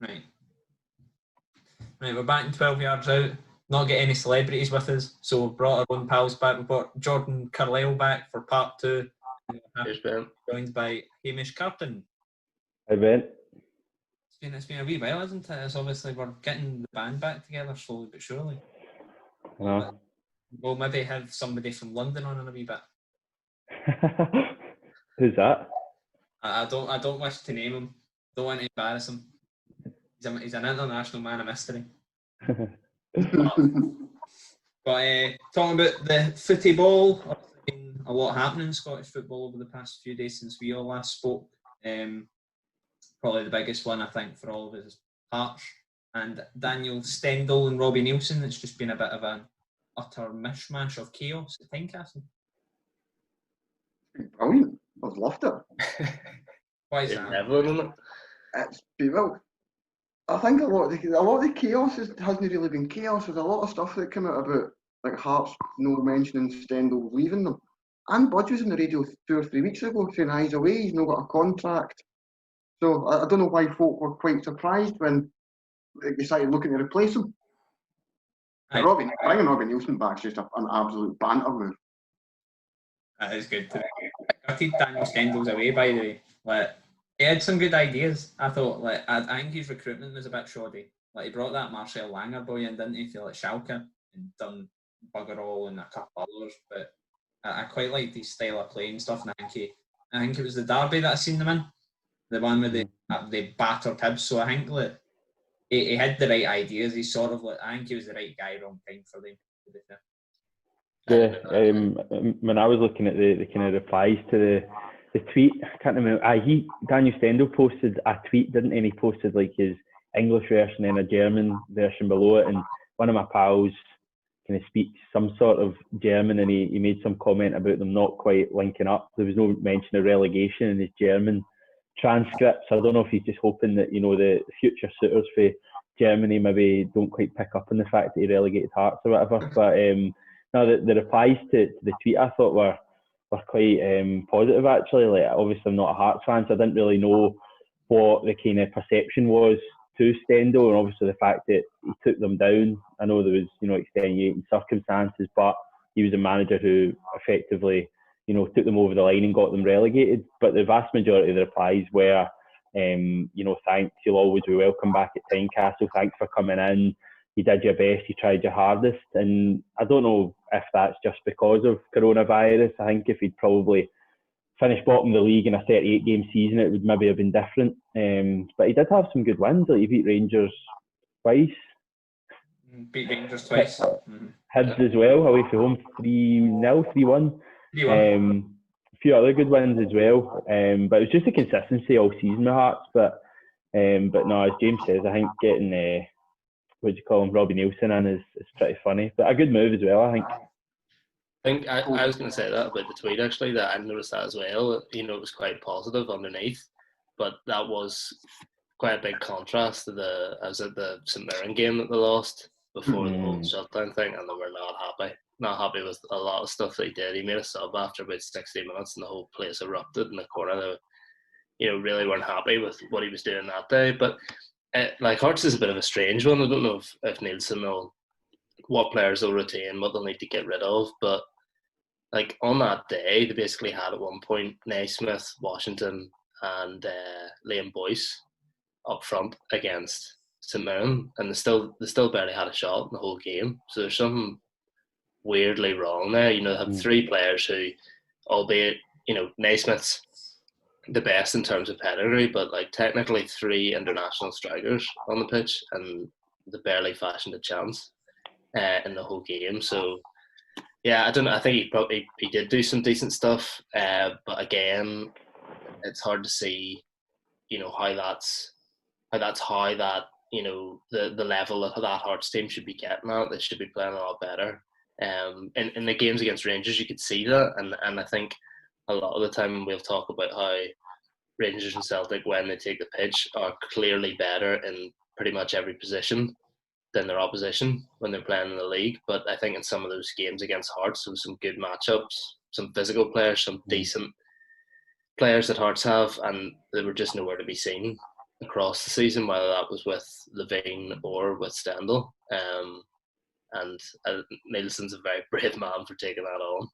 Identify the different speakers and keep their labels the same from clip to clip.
Speaker 1: Right. Right, we're back in 12 yards out. Not get any celebrities with us, so we've brought our own pals back. We've brought Jordan Carlisle back for part 2.
Speaker 2: Cheers, Ben.
Speaker 1: Joined by Hamish Carton.
Speaker 3: Hi, Ben.
Speaker 1: It's been a wee while, hasn't it? It's obviously we're getting the band back together slowly but surely. We'll maybe have somebody from London on in a wee bit.
Speaker 3: Who's that?
Speaker 1: I don't wish to name him. Don't want to embarrass him. He's an international man of mystery. But talking about the footy ball, there's been a lot happening in Scottish football over the past few days since we all last spoke. Probably the biggest one, I think, for all of us is Hearts and Daniel Stendhal and Robbie Neilson. It's just been a bit of an utter mishmash of chaos at Tynecastle.
Speaker 4: Brilliant. I've loved it.
Speaker 1: Why is that?
Speaker 4: It's been, well, I think a lot of the chaos hasn't really been chaos. There's a lot of stuff that came out about, like Hearts no mentioning Stendhal leaving them. And Budge was in the radio 2 or 3 weeks ago saying he's away, he's not got a contract. So I don't know why folk were quite surprised when they decided looking to replace him. Bringing Robbie Neilson back is just an absolute banter move.
Speaker 1: That is good. I think Daniel Stendhal's away, by the way. Like, he had some good ideas. I thought, I think his recruitment was a bit shoddy. Like, he brought that Marcel Langer boy in, didn't he, for Schalke, and done bugger all and a couple others. But I quite liked his style of playing stuff. And I think it was the derby that I seen them in, the one where they battered Hibs. So I think he had the right ideas. He's sort of I think he was the right guy, wrong time for them.
Speaker 3: Yeah, when I was looking at the kind of replies to the tweet, I can't remember. Daniel Stendhal posted a tweet, didn't he? And he posted like his English version and a German version below it. And one of my pals kind of speaks some sort of German, and he made some comment about them not quite linking up. There was no mention of relegation in his German transcript. So I don't know if he's just hoping that, you know, the future suitors for Germany maybe don't quite pick up on the fact that he relegated Hearts or whatever. But no, the replies to the tweet I thought were quite positive actually. Like, obviously I'm not a Hearts fan, so I didn't really know what the kind of perception was to Stendhal, and obviously the fact that he took them down. I know there was, you know, extenuating circumstances, but he was a manager who effectively, you know, took them over the line and got them relegated. But the vast majority of the replies were, you know, thanks, you'll always be welcome back at Tynecastle, thanks for coming in, you did your best, you tried your hardest. And I don't know if that's just because of coronavirus. I think if he'd probably finished bottom of the league in a 38-game season, it would maybe have been different. But he did have some good wins. Like, he beat Rangers twice.
Speaker 1: Beat Rangers twice.
Speaker 3: Hibs as well, away from home, 3-0, 3-1. A few other good wins as well. But it was just a consistency all season with Hearts. But no, as James says, I think getting what do you call him, Robbie Neilson in is pretty funny. But a good move as well, I think.
Speaker 2: I was going to say that about the tweet actually, that I noticed that as well. You know, it was quite positive underneath, but that was quite a big contrast to I was at the St Mirren game that they lost before the whole shutdown thing, and they were not happy with a lot of stuff that he did. He made a sub after about 60 minutes, and the whole place erupted in the corner. They, you know, really weren't happy with what he was doing that day. But like, Hearts is a bit of a strange one. I don't know if Neilson will, what players they'll retain, what they'll need to get rid of, but like on that day, they basically had at one point Naismith, Washington, and Liam Boyce up front against St Mirren, and they still barely had a shot in the whole game. So there's something weirdly wrong there. You know, they have 3 players who, albeit, you know, Naismith's the best in terms of pedigree, but like technically 3 international strikers on the pitch, and they barely fashioned a chance in the whole game. So yeah, I don't know. I think he did do some decent stuff, but again, it's hard to see, you know, how that, you know, the level that Hearts team should be getting at. They should be playing a lot better. In the games against Rangers, you could see that, and I think a lot of the time we'll talk about how Rangers and Celtic, when they take the pitch, are clearly better in pretty much every position than their opposition when they're playing in the league. But I think in some of those games against Hearts, there was some good matchups, some physical players, some decent players that Hearts have, and they were just nowhere to be seen across the season, whether that was with Levine or with Stendhal. And Nielsen's a very brave man for taking that on.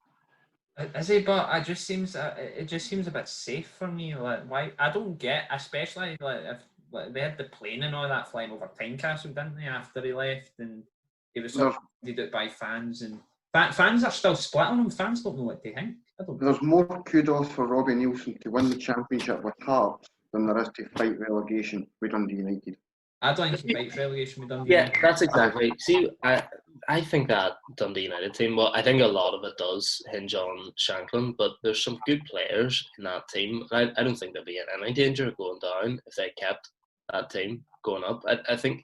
Speaker 1: Is he? But it just seems a bit safe for me. Like, why? I don't get, especially like if they had the plane and all that flying over Tynecastle, didn't they? After he left, and he was sort of did it by fans, and fans are still split on him. Fans don't know what they think. I don't know.
Speaker 4: There's more kudos for Robbie Neilson to win the championship with Hearts than there is to fight relegation with Dundee United.
Speaker 1: I don't think he fights relegation with Dundee.
Speaker 2: Yeah, that's exactly. See, I think that Dundee United team, well, I think a lot of it does hinge on Shanklin, but there's some good players in that team. I don't think they'll be in any danger of going down if they kept that team going up. I think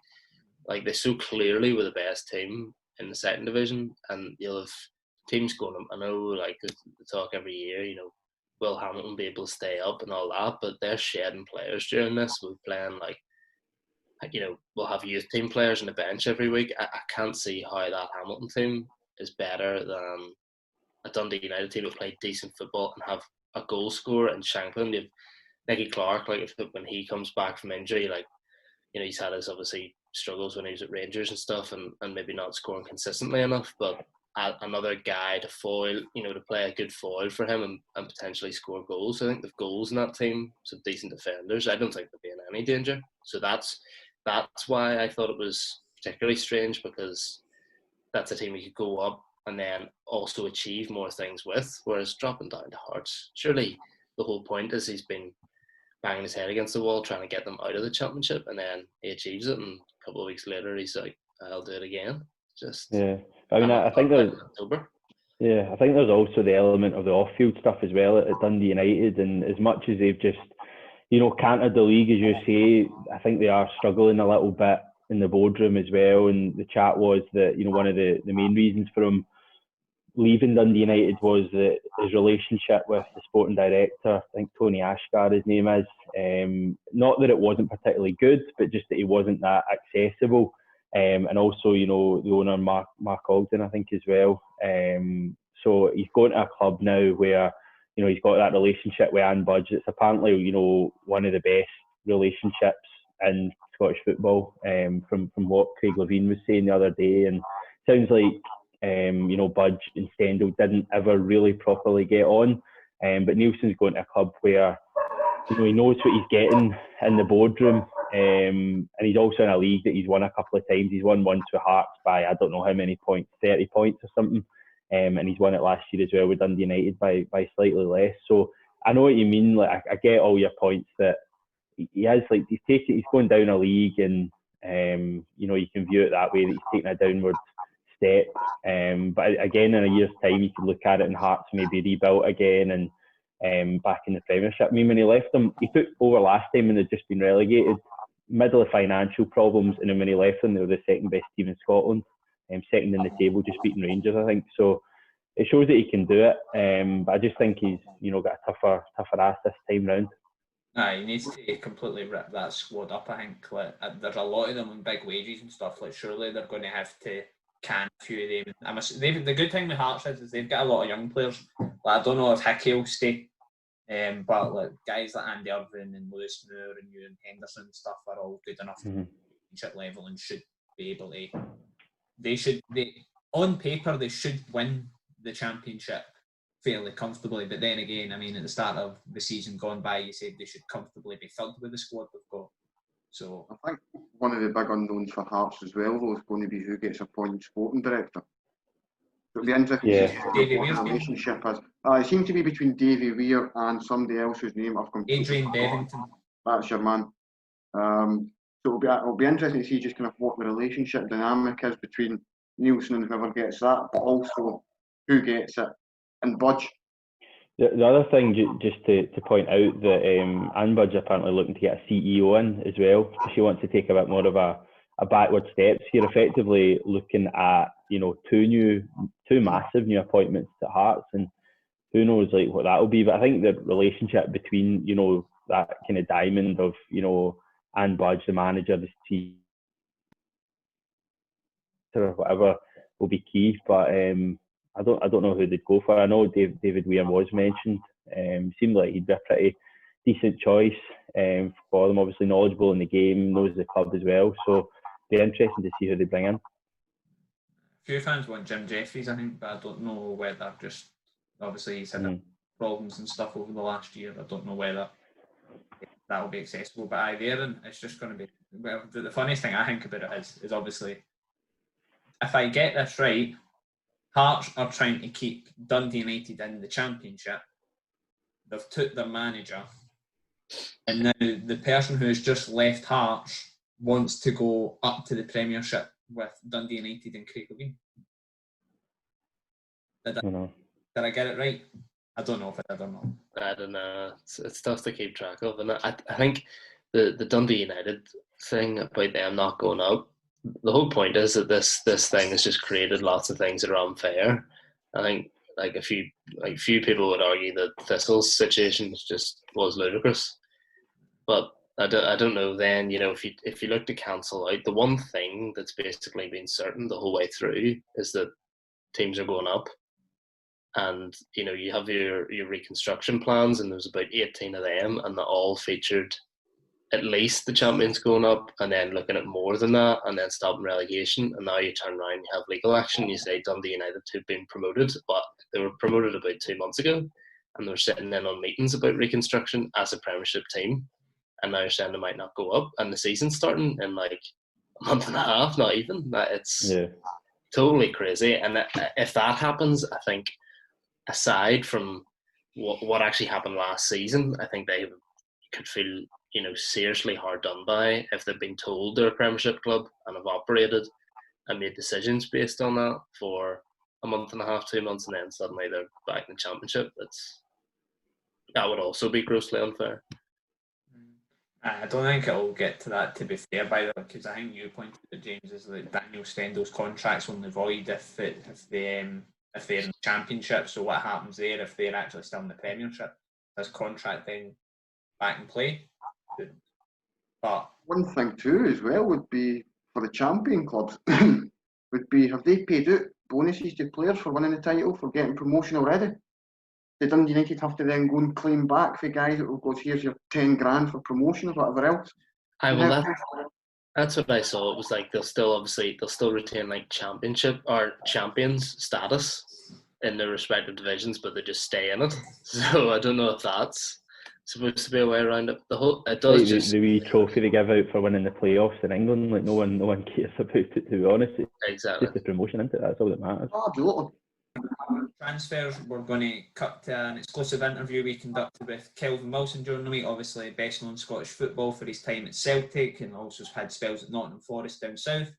Speaker 2: like they so clearly were the best team in the second division, and you'll have teams going up. I know, like the talk every year, will Hamilton be able to stay up and all that, but they're shedding players during this. We're playing we'll have youth team players on the bench every week. I can't see how that Hamilton team is better than a Dundee United team that play decent football and have a goal scorer in Shanklin. You have Nicky Clark, like when he comes back from injury, he's had his obviously struggles when he was at Rangers and stuff, and maybe not scoring consistently enough. But another guy to foil, to play a good foil for him and potentially score goals. I think the goals in that team, some decent defenders. I don't think they'll be in any danger. So that's why I thought it was particularly strange, because that's a team we could go up and then also achieve more things with, whereas dropping down to Hearts, surely the whole point is he's been banging his head against the wall trying to get them out of the championship, and then he achieves it, and a couple of weeks later he's like, I'll do it again.
Speaker 3: I think there's October. Yeah, I think there's also the element of the off-field stuff as well at Dundee United, and as much as they've just cantered the league, as you say, I think they are struggling a little bit in the boardroom as well. And the chat was that one of the main reasons for him leaving Dundee United was that his relationship with the sporting director, I think Tony Ashgar his name is, not that it wasn't particularly good, but just that he wasn't that accessible. And also, the owner Mark Ogden, I think, as well. So he's going to a club now where he's got that relationship with Anne Budge. It's apparently one of the best relationships in Scottish football. From what Craig Levine was saying the other day, and sounds like Budge and Stendhal didn't ever really properly get on. But Nielsen's going to a club where he knows what he's getting in the boardroom. And he's also in a league that he's won a couple of times. He's won once with Hearts by I don't know how many points, 30 points or something. And he's won it last year as well with Dundee United by slightly less. So I know what you mean. Like I get all your points that he has, like he's going down a league, and you can view it that way, that he's taking a downward step. But again, in a year's time, you can look at it and Hearts maybe rebuilt again and back in the Premiership. I mean, when he left them, he took over last time and they'd just been relegated, middle of financial problems, and then when he left them, they were the second best team in Scotland, second in the table, just beating Rangers, I think. So it shows that he can do it. But I just think he's got a tougher ass this time round.
Speaker 1: He needs to completely rip that squad up. I think there's a lot of them on big wages and stuff. Like surely they're going to have to can a few of them. The good thing with Hearts is they've got a lot of young players. Like I don't know if Hickey will stay, but like guys like Andy Irvine and Lewis Moore and Ewan Henderson and stuff are all good enough to championship level and should be able to. On paper they should win the championship fairly comfortably, but then again, I mean, at the start of the season gone by, you said they should comfortably be filled with the squad they've got. So
Speaker 4: I think one of the big unknowns for Hearts as well, though, is going to be who gets appointed sporting director. It'll be interesting to see what the relationship is. It seems to be between Davy Weir and somebody else whose name I've completely
Speaker 1: Adrian Bevington.
Speaker 4: That's your man. So it'll be interesting to see just kind of what the relationship dynamic is between Neilson and whoever gets that, but also who gets it and Budge.
Speaker 3: The other thing, just to point out that Anne Budge apparently looking to get a CEO in as well. She wants to take a bit more of a backward step. So you're effectively looking at two massive new appointments to Hearts, and who knows like what that will be. But I think the relationship between that kind of diamond of Anne Budge, the manager, the CEO, or whatever, will be key. But I don't know who they'd go for. I know David Weir was mentioned. Seemed like he'd be a pretty decent choice. for them. Obviously knowledgeable in the game, knows the club as well. So it'll be interesting to see who they bring in.
Speaker 1: A few fans want Jim Jeffries, I think, but I don't know whether just obviously he's had problems and stuff over the last year. I don't know whether that will be accessible. But aye, there, and it's just going to be. Well, the funniest thing I think about it is obviously, if I get this right, Hearts are trying to keep Dundee United in the Championship. They've took their manager, and now the person who has just left Hearts wants to go up to the Premiership with Dundee United and Craig Levein. Did I get it right? I don't know if I did or not.
Speaker 2: I don't know. It's tough to keep track of, and I think the Dundee United thing about them not going up. The whole point is that this thing has just created lots of things that are unfair. I think a few people would argue that Thistle's situation was ludicrous, but I don't know. Then if you look to cancel out, the one thing that's basically been certain the whole way through is that teams are going up, and you have your reconstruction plans, and there's about 18 of them, and they all featured at least the champions going up, and then looking at more than that, and then stopping relegation. And now you turn around, you have legal action. You say Dundee United who've been promoted, but they were promoted about 2 months ago, and they're sitting in on meetings about reconstruction as a Premiership team. And now you're saying they might not go up, and the season's starting in like a month and a half, not even. It's totally crazy. And if that happens, I think, aside from what actually happened last season, I think they could feel seriously hard done by if they've been told they're a Premiership club and have operated and made decisions based on that for a month and a half, 2 months, and then suddenly they're back in the Championship. That would also be grossly unfair.
Speaker 1: I don't think it'll get to that, to be fair, by the way, because I think you pointed out, James, is that Daniel Stendel's contract's only void if they're in the Championship. So what happens there if they're actually still in the Premiership? Does contract then back in play? But
Speaker 4: one thing too as well would be for the champion clubs would be, have they paid out bonuses to players for winning the title, for getting promotion already? Did Dundee United have to then go and claim back for guys that will go, here's your 10 grand for promotion or whatever else?
Speaker 2: That's what I saw. It was like they'll still retain like championship or champions status in their respective divisions, but they just stay in it. So I don't know if that's supposed to be a way around it. The
Speaker 3: wee trophy they give out for winning the playoffs in England, like no one cares about it, to be honest. It's just the promotion into it, that's all that matters.
Speaker 4: Oh, absolutely.
Speaker 1: Transfers, we're going to cut to an exclusive interview we conducted with Kelvin Wilson during the week, obviously best known Scottish football for his time at Celtic, and also had spells at Nottingham Forest down south.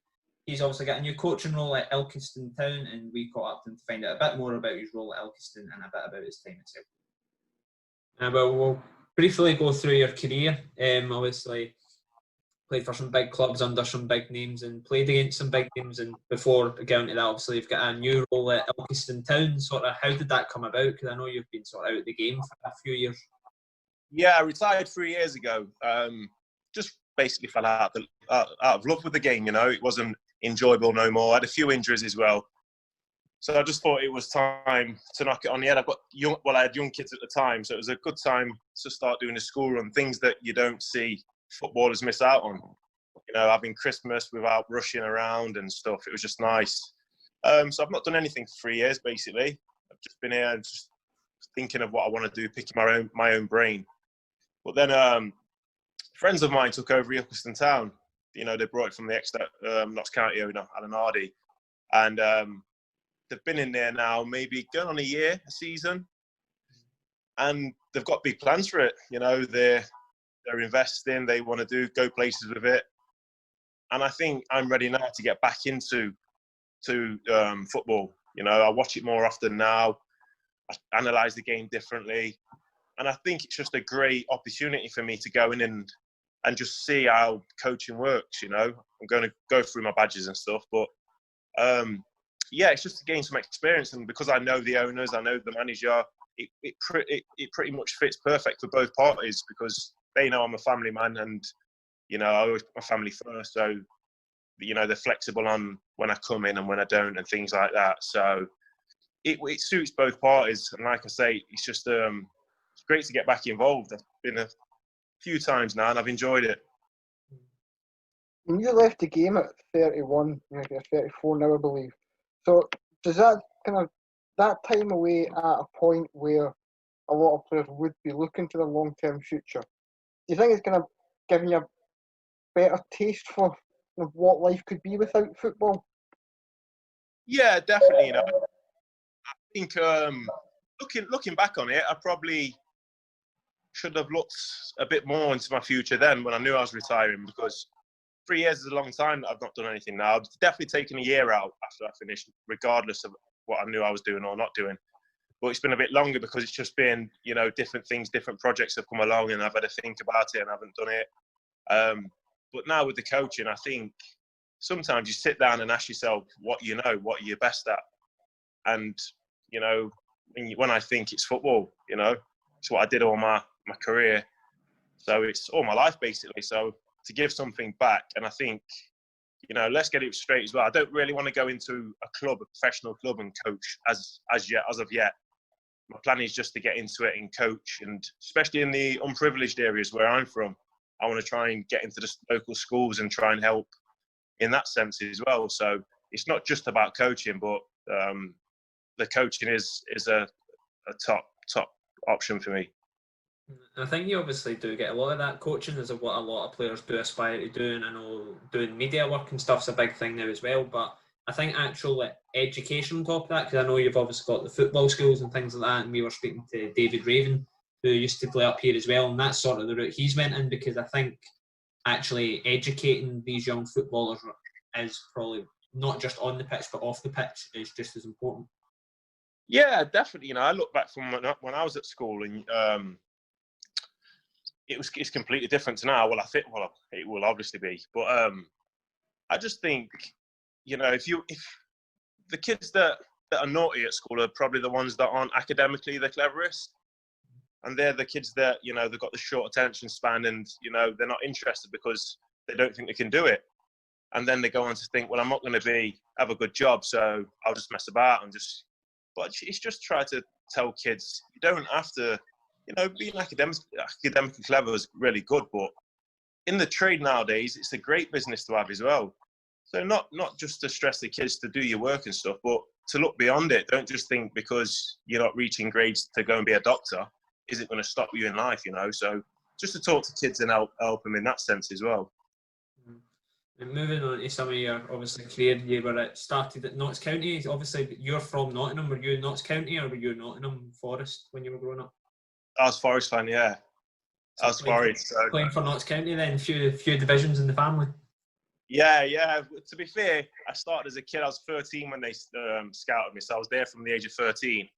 Speaker 1: He's obviously got a new coaching role at Ilkeston Town, and we caught up to him to find out a bit more about his role at Ilkeston and a bit about his time at Celtic. We'll briefly go through your career. Obviously played for some big clubs under some big names and played against some big names, and before getting to that, obviously you've got a new role at Ilkeston Town. Sort of, how did that come about? Because I know you've been sort of out of the game for a few years.
Speaker 5: Yeah, I retired 3 years ago. Just basically fell out of love with the game, It wasn't enjoyable no more. I had a few injuries as well. So I just thought it was time to knock it on the head. I had young kids at the time, so it was a good time to start doing a school run, things that you don't see footballers miss out on. Having Christmas without rushing around and stuff. It was just nice. So I've not done anything for 3 years, basically. I've just been here and just thinking of what I want to do, picking my own brain. But then friends of mine took over Ilkeston Town. They brought it from the Notts County owner, Alan Hardy. And they've been in there now, maybe going on a season. And they've got big plans for it. They're investing, they want to go places with it. And I think I'm ready now to get back into football. I watch it more often now. I analyse the game differently. And I think it's just a great opportunity for me to go in and just see how coaching works, I'm going to go through my badges and stuff. But, it's just to gain some experience. And because I know the owners, I know the manager, it pretty much fits perfect for both parties, because they know I'm a family man, and I always put my family first. So they're flexible on when I come in and when I don't, and things like that. So it suits both parties. And like I say, it's just it's great to get back involved. I've been few times now, and I've enjoyed it.
Speaker 6: When you left the game at 31, you're 34 now, I believe. So does that kind of that time away at a point where a lot of players would be looking to the long-term future? Do you think it's kind of giving you a better taste for what life could be without football?
Speaker 5: Yeah, definitely. You know, I think looking back on it, I probably should have looked a bit more into my future then when I knew I was retiring, because 3 years is a long time that I've not done anything now. I've definitely taken a year out after I finished, regardless of what I knew I was doing or not doing. But it's been a bit longer because it's just been, you know, different things, different projects have come along, and I've had to think about it and I haven't done it. But now with the coaching, I think sometimes you sit down and ask yourself what you know, what you're best at. And, you know, when I think it's football, you know, it's what I did all my career. So it's all my life, basically. So to give something back, and I think, you know, let's get it straight as well. I don't really want to go into a club, a professional club, and coach as of yet. My plan is just to get into it and coach, and especially in the unprivileged areas where I'm from, I want to try and get into the local schools and try and help in that sense as well. So it's not just about coaching, but the coaching is a top option for me.
Speaker 1: I think you obviously do get a lot of that. Coaching is what a lot of players do aspire to do, and I know doing media work and stuff's a big thing now as well. But I think actual education on top of that, because I know you've obviously got the football schools and things like that, and we were speaking to David Raven, who used to play up here as well, and that's sort of the route he's went in, because I think actually educating these young footballers is probably not just on the pitch but off the pitch is just as important.
Speaker 5: Yeah, definitely. You know, I look back from when I was at school, and it's completely different to now. Well, it will obviously be, but I just think, you know, if the kids that are naughty at school are probably the ones that aren't academically the cleverest, and they're the kids that, you know, they've got the short attention span, and, you know, they're not interested because they don't think they can do it, and then they go on to think, well, I'm not going to have a good job, so I'll just mess about and just. But it's just try to tell kids you don't have to. You know, being academically clever is really good, but in the trade nowadays, it's a great business to have as well. So not just to stress the kids to do your work and stuff, but to look beyond it. Don't just think because you're not reaching grades to go and be a doctor, is it going to stop you in life, you know? So just to talk to kids and help them in that sense as well.
Speaker 1: And moving on to some of your, obviously, career, you were started at Notts County. Obviously, you're from Nottingham. Were you Notts County or were you Nottingham Forest when you were growing up?
Speaker 5: I was Forest fan, yeah.
Speaker 1: So
Speaker 5: I was Forest.
Speaker 1: Playing for Notts County then, few divisions in the family.
Speaker 5: Yeah. To be fair, I started as a kid. I was 13 when they scouted me, so I was there from the age of 13.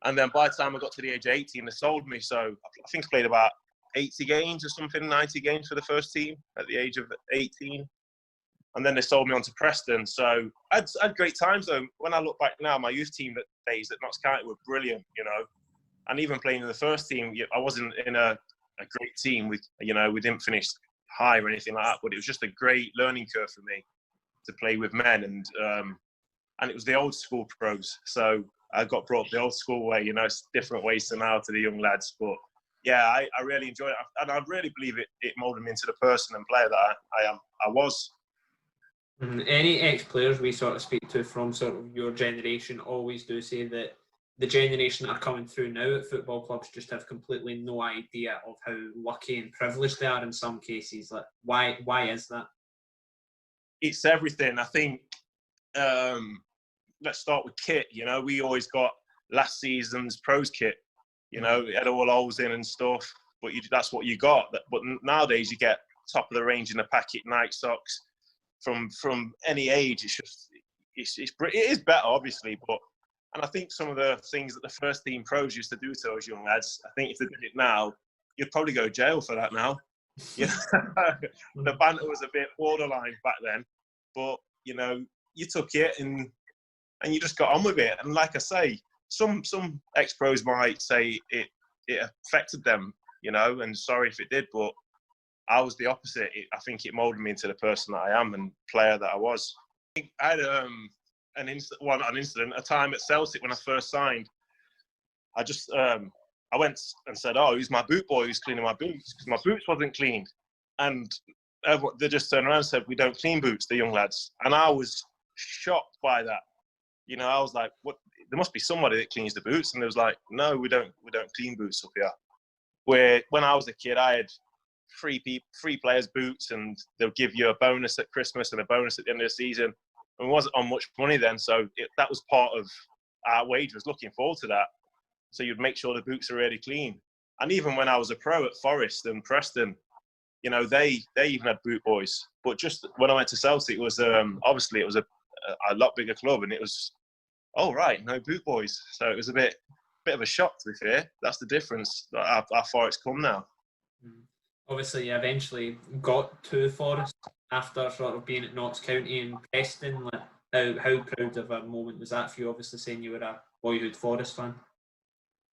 Speaker 5: And then by the time I got to the age of 18, they sold me. So I think I played about 80 games or something, 90 games for the first team at the age of 18. And then they sold me on to Preston. So I had great times, though. When I look back now, my youth team days at Notts County were brilliant, you know. And even playing in the first team, I wasn't in a great team. We didn't finish high or anything like that, but it was just a great learning curve for me to play with men. And it was the old school pros. So I got brought up the old school way, you know, it's different ways to now to the young lads. But yeah, I really enjoyed it. And I really believe it moulded me into the person and player that I was.
Speaker 1: Any ex-players we sort of speak to from sort of your generation always do say that the generation that are coming through now at football clubs just have completely no idea of how lucky and privileged they are in some cases. Like, why is that?
Speaker 5: It's everything. I think, let's start with kit. You know, we always got last season's pros kit. You know, it had all holes in and stuff, but that's what you got. But nowadays you get top of the range in a packet Nike socks from any age. It is better, obviously, and I think some of the things that the first team pros used to do to those young lads, I think if they did it now, you'd probably go to jail for that now. You know? The banter was a bit borderline back then, but, you know, you took it and you just got on with it. And like I say, some ex-pros might say it affected them, you know, and sorry if it did, but I was the opposite. I think it moulded me into the person that I am and player that I was. I think I had a time at Celtic when I first signed. I just I went and said, "Oh, who's my boot boy? Who's cleaning my boots?" Because my boots wasn't cleaned, and they just turned around and said, "We don't clean boots, the young lads." And I was shocked by that. You know, I was like, "What? There must be somebody that cleans the boots." And they was like, "No, we don't clean boots up here." Where when I was a kid, I had free players' boots, and they'll give you a bonus at Christmas and a bonus at the end of the season. And it wasn't on much money then, so that was part of our wage, was looking forward to that. So you'd make sure the boots are really clean. And even when I was a pro at Forest and Preston, you know, they even had boot boys. But just when I went to Celtic, it was obviously it was a lot bigger club, and it was, oh right, no boot boys. So it was a bit of a shock, to be fair. That's the difference, how far it's come now.
Speaker 1: Obviously, you eventually got to Forest after sort of being at Notts County and Preston. Like, how proud of a moment was that for you? Obviously, saying you were a boyhood Forest fan.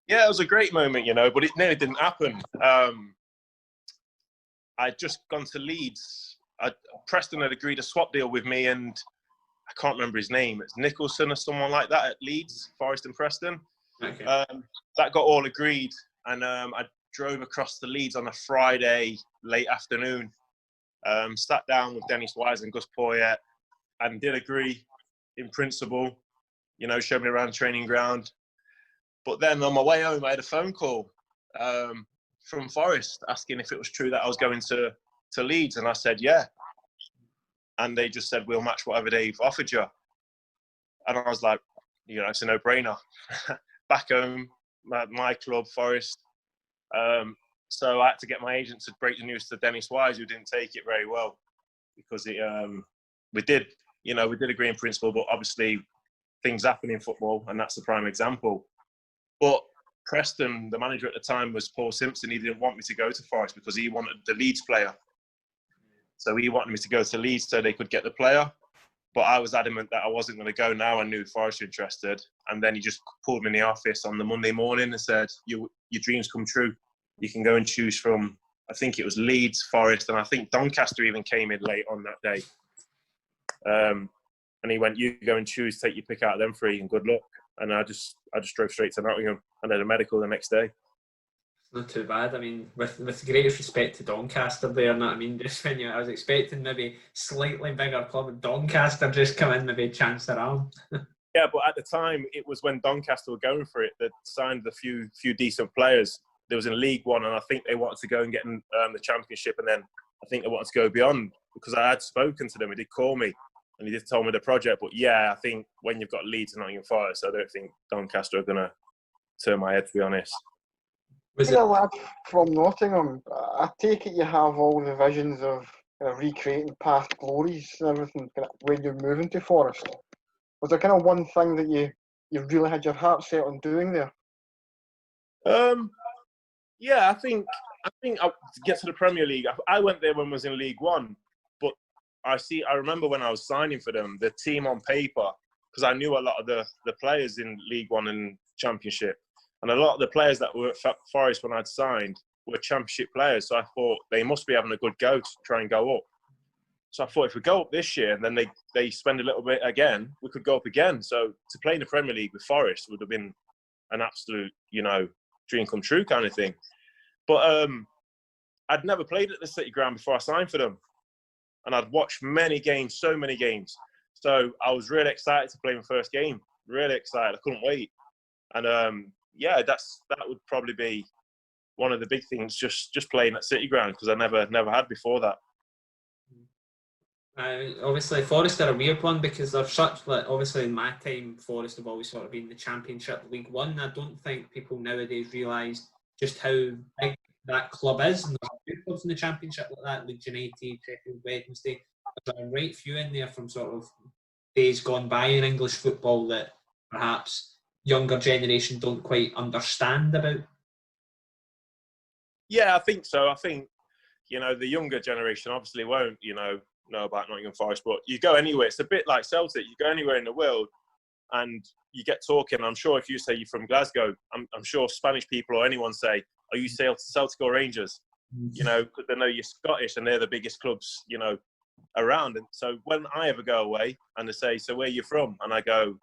Speaker 5: Yeah, it was a great moment, you know, but it nearly didn't happen. I'd just gone to Leeds. Preston had agreed a swap deal with me, and I can't remember his name. It's Nicholson or someone like that at Leeds, Forest and Preston.
Speaker 1: Okay.
Speaker 5: That got all agreed, and I drove across the Leeds on a Friday late afternoon. Sat down with Dennis Wise and Gus Poyet, and did agree in principle. You know, showed me around training ground. But then on my way home, I had a phone call from Forest asking if it was true that I was going to Leeds, and I said yeah. And they just said, "We'll match whatever they've offered you." And I was like, you know, it's a no-brainer. Back home, my club, Forest. So I had to get my agent to break the news to Dennis Wise, who didn't take it very well, because we did agree in principle, but obviously things happen in football, and that's the prime example. But Preston, the manager at the time was Paul Simpson. He didn't want me to go to Forest because he wanted the Leeds player. So he wanted me to go to Leeds so they could get the player. But I was adamant that I wasn't going to go now. I knew Forest were interested. And then he just pulled me in the office on the Monday morning and said, your dreams come true. You can go and choose from, I think it was Leeds, Forest, and I think Doncaster even came in late on that day. And he went, "You go and choose, take your pick out of them three, and good luck." And I just drove straight to Nottingham and had a medical the next day.
Speaker 1: Not too bad. I mean, with the greatest respect to Doncaster there, I mean, just when I was expecting maybe slightly bigger club, and Doncaster just come in, maybe chance their arm.
Speaker 5: Yeah, but at the time, it was when Doncaster were going for it. They signed a few decent players. There was in League One, and I think they wanted to go and get in the Championship, and then I think they wanted to go beyond, because I had spoken to them. He did call me, and he did tell me the project. But yeah, I think when you've got Leeds and Nottingham Forest, I don't think Doncaster are going to turn my head, to be honest.
Speaker 6: Being a lad from Nottingham, I take it you have all the visions of recreating past glories and everything when you're moving to Forest. Was there kind of one thing that you really had your heart set on doing there?
Speaker 5: Yeah, I think to get to the Premier League, I went there when I was in League One, but I remember when I was signing for them, the team on paper, because I knew a lot of the players in League One and Championship, and a lot of the players that were at Forest when I'd signed were Championship players. So I thought they must be having a good go to try and go up. So I thought if we go up this year and then they spend a little bit again, we could go up again. So to play in the Premier League with Forest would have been an absolute, dream come true kind of thing. But I'd never played at the City Ground before I signed for them. And I'd watched many games, so many games. So I was really excited to play my first game. Really excited. I couldn't wait. And that would probably be one of the big things, just playing at City Ground, because I never had before that.
Speaker 1: Obviously, Forest are a weird one because they're such, obviously in my time, Forest have always sort of been the Championship, League One. I don't think people nowadays realise just how big that club is. And there's a few clubs in the Championship like that, Leeds United, Sheffield Wednesday. There's a right few in there from sort of days gone by in English football that perhaps younger generation don't quite understand about.
Speaker 5: Yeah, I think so. I think, the younger generation obviously won't, know about Nottingham Forest, but you go anywhere. It's a bit like Celtic. You go anywhere in the world and you get talking. I'm sure if you say you're from Glasgow, I'm sure Spanish people or anyone say, "Are you Celtic or Rangers?" Because they know you're Scottish and they're the biggest clubs, around. And so when I ever go away and they say, "So where are you from?" and I go,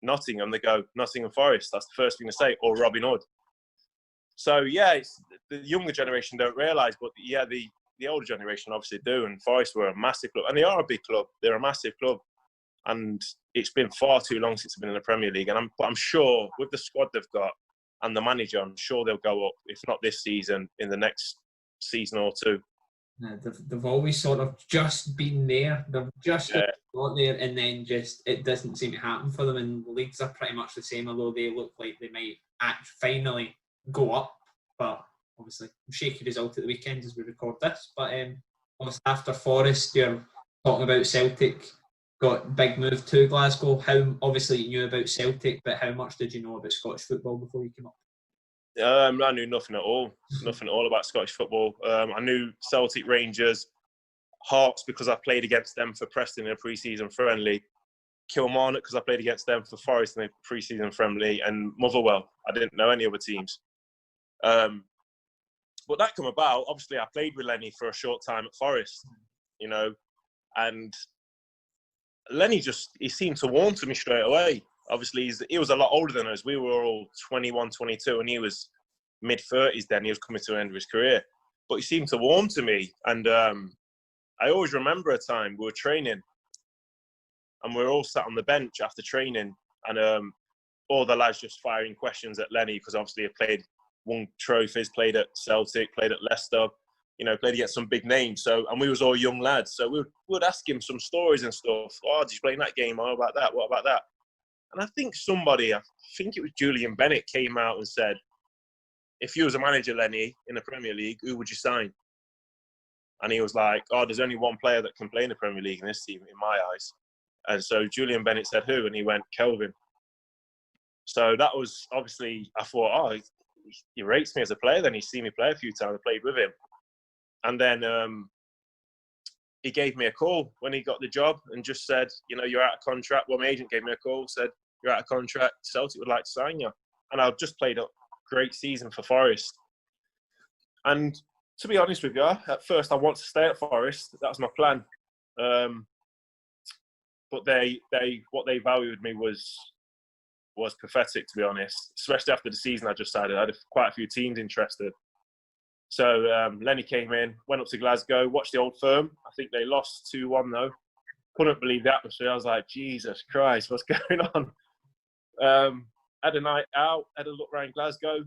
Speaker 5: "Nottingham," they go, "Nottingham Forest." That's the first thing to say, or Robbie Neilson. So yeah, it's, the younger generation don't realise, but yeah, the older generation obviously do. And Forest were a massive club, and they are a big club. They're a massive club, and it's been far too long since they've been in the Premier League. And I'm sure with the squad they've got and the manager, I'm sure they'll go up, if not this season, in the next season or two.
Speaker 1: Yeah, they've always sort of just been there. They've just got there, and then just it doesn't seem to happen for them. And the leagues are pretty much the same, although they look like they might finally go up. But obviously, shaky result at the weekend as we record this. But obviously after Forest, you're talking about Celtic. Got big move to Glasgow. How obviously you knew about Celtic, but how much did you know about Scottish football before you came up?
Speaker 5: I knew nothing at all. Nothing at all about Scottish football. I knew Celtic, Rangers, Hearts because I played against them for Preston in a pre-season friendly. Kilmarnock because I played against them for Forest in a pre-season friendly, and Motherwell. I didn't know any other teams. But that came about. Obviously, I played with Lenny for a short time at Forest, you know, and Lenny he seemed to warm to me straight away. Obviously, he was a lot older than us. We were all 21, 22, and he was mid-30s then. He was coming to the end of his career. But he seemed to warm to me. And I always remember a time we were training, and we were all sat on the bench after training, and all the lads just firing questions at Lenny, because obviously he won trophies, played at Celtic, played at Leicester, you know, played against some big names. So, and we was all young lads. So we would ask him some stories and stuff. Oh, did you play in that game? Oh, about that? What about that? And I think it was Julian Bennett, came out and said, if you was a manager, Lenny, in the Premier League, who would you sign? And he was like, oh, there's only one player that can play in the Premier League in this team, in my eyes. And so Julian Bennett said, who? And he went, Kelvin. So that was, obviously, I thought, oh, he rates me as a player. Then he's seen me play a few times. I played with him. And then he gave me a call when he got the job and just said, you know, you're out of contract. Well, my agent gave me a call, said, you're out of contract. Celtic would like to sign you. And I've just played a great season for Forest. And to be honest with you, at first I wanted to stay at Forest. That was my plan. But what they valued me was pathetic, to be honest. Especially after the season I just had. I had quite a few teams interested. So Lenny came in, went up to Glasgow, watched the Old Firm. I think they lost 2-1 though. Couldn't believe the atmosphere. I was like, Jesus Christ, what's going on? Had a night out, had a look around Glasgow,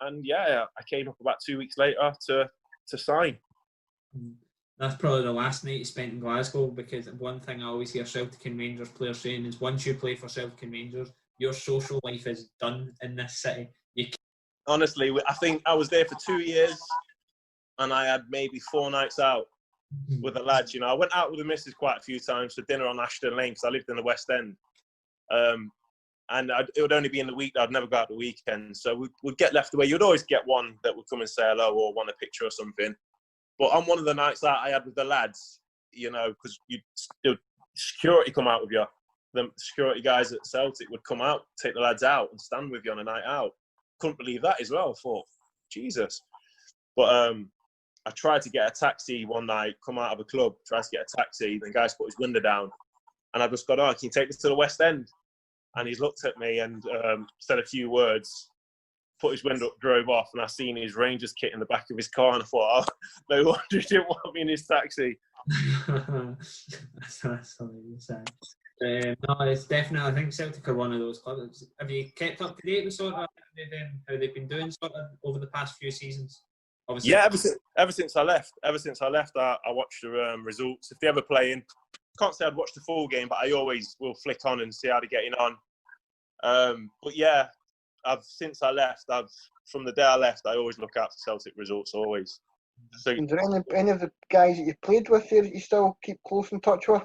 Speaker 5: and yeah, I came up about 2 weeks later to sign.
Speaker 1: That's probably the last night you spent in Glasgow, because one thing I always hear Celtic and Rangers players saying is once you play for Celtic and Rangers, your social life is done in this city.
Speaker 5: Honestly, I think I was there for 2 years, and I had maybe 4 nights out with the lads. You know, I went out with the missus quite a few times for dinner on Ashton Lane because I lived in the West End. And it would only be in the week. I'd never go out the weekend. So we'd get left away. You'd always get one that would come and say hello or want a picture or something. But on one of the nights that I had with the lads, you know, because security come out with you. The security guys at Celtic would come out, take the lads out and stand with you on a night out. Couldn't believe that as well. I thought, Jesus. But I tried to get a taxi one night, come out of a club, tried to get a taxi. The guy's put his window down. And I just got, oh, can you take us to the West End? And he's looked at me and said a few words, put his window up, drove off, and I seen his Rangers kit in the back of his car, and I thought, oh, no wonder he didn't want me in his taxi.
Speaker 1: That's something you said. No, it's definitely, I think Celtic are one of those clubs. Have you kept up to date with sort of how they've been doing sort of over the past few seasons? Obviously.
Speaker 5: Yeah, ever since I left, I watched the results. If they're ever playing, can't say I'd watch the full game, but I always will flick on and see how they're getting on. But yeah, since I left, from the day I left, I always look out for Celtic results, always. So,
Speaker 6: is there any of the guys that you played with there that you still keep close in touch with?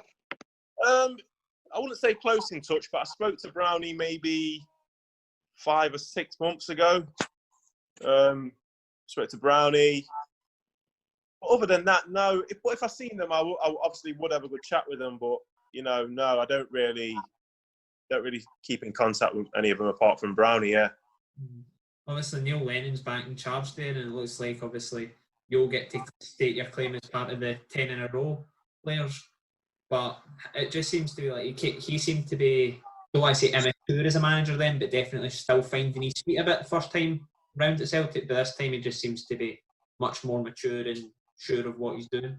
Speaker 5: I wouldn't say close in touch, but I spoke to Brownie maybe 5 or 6 months ago. Spoke to Brownie. But other than that, no. If I seen them, I obviously would have a good chat with them. But you know, no, I don't really keep in contact with any of them apart from Brownie. Yeah.
Speaker 1: Obviously, Neil Lennon's back in charge there, and it looks like obviously you'll get to state your claim as part of the 10 in a row players. But it just seems to be like he seemed to be, don't want to say immature as a manager then, but definitely still finding his feet a bit the first time round at Celtic, but this time he just seems to be much more mature and sure of what he's doing.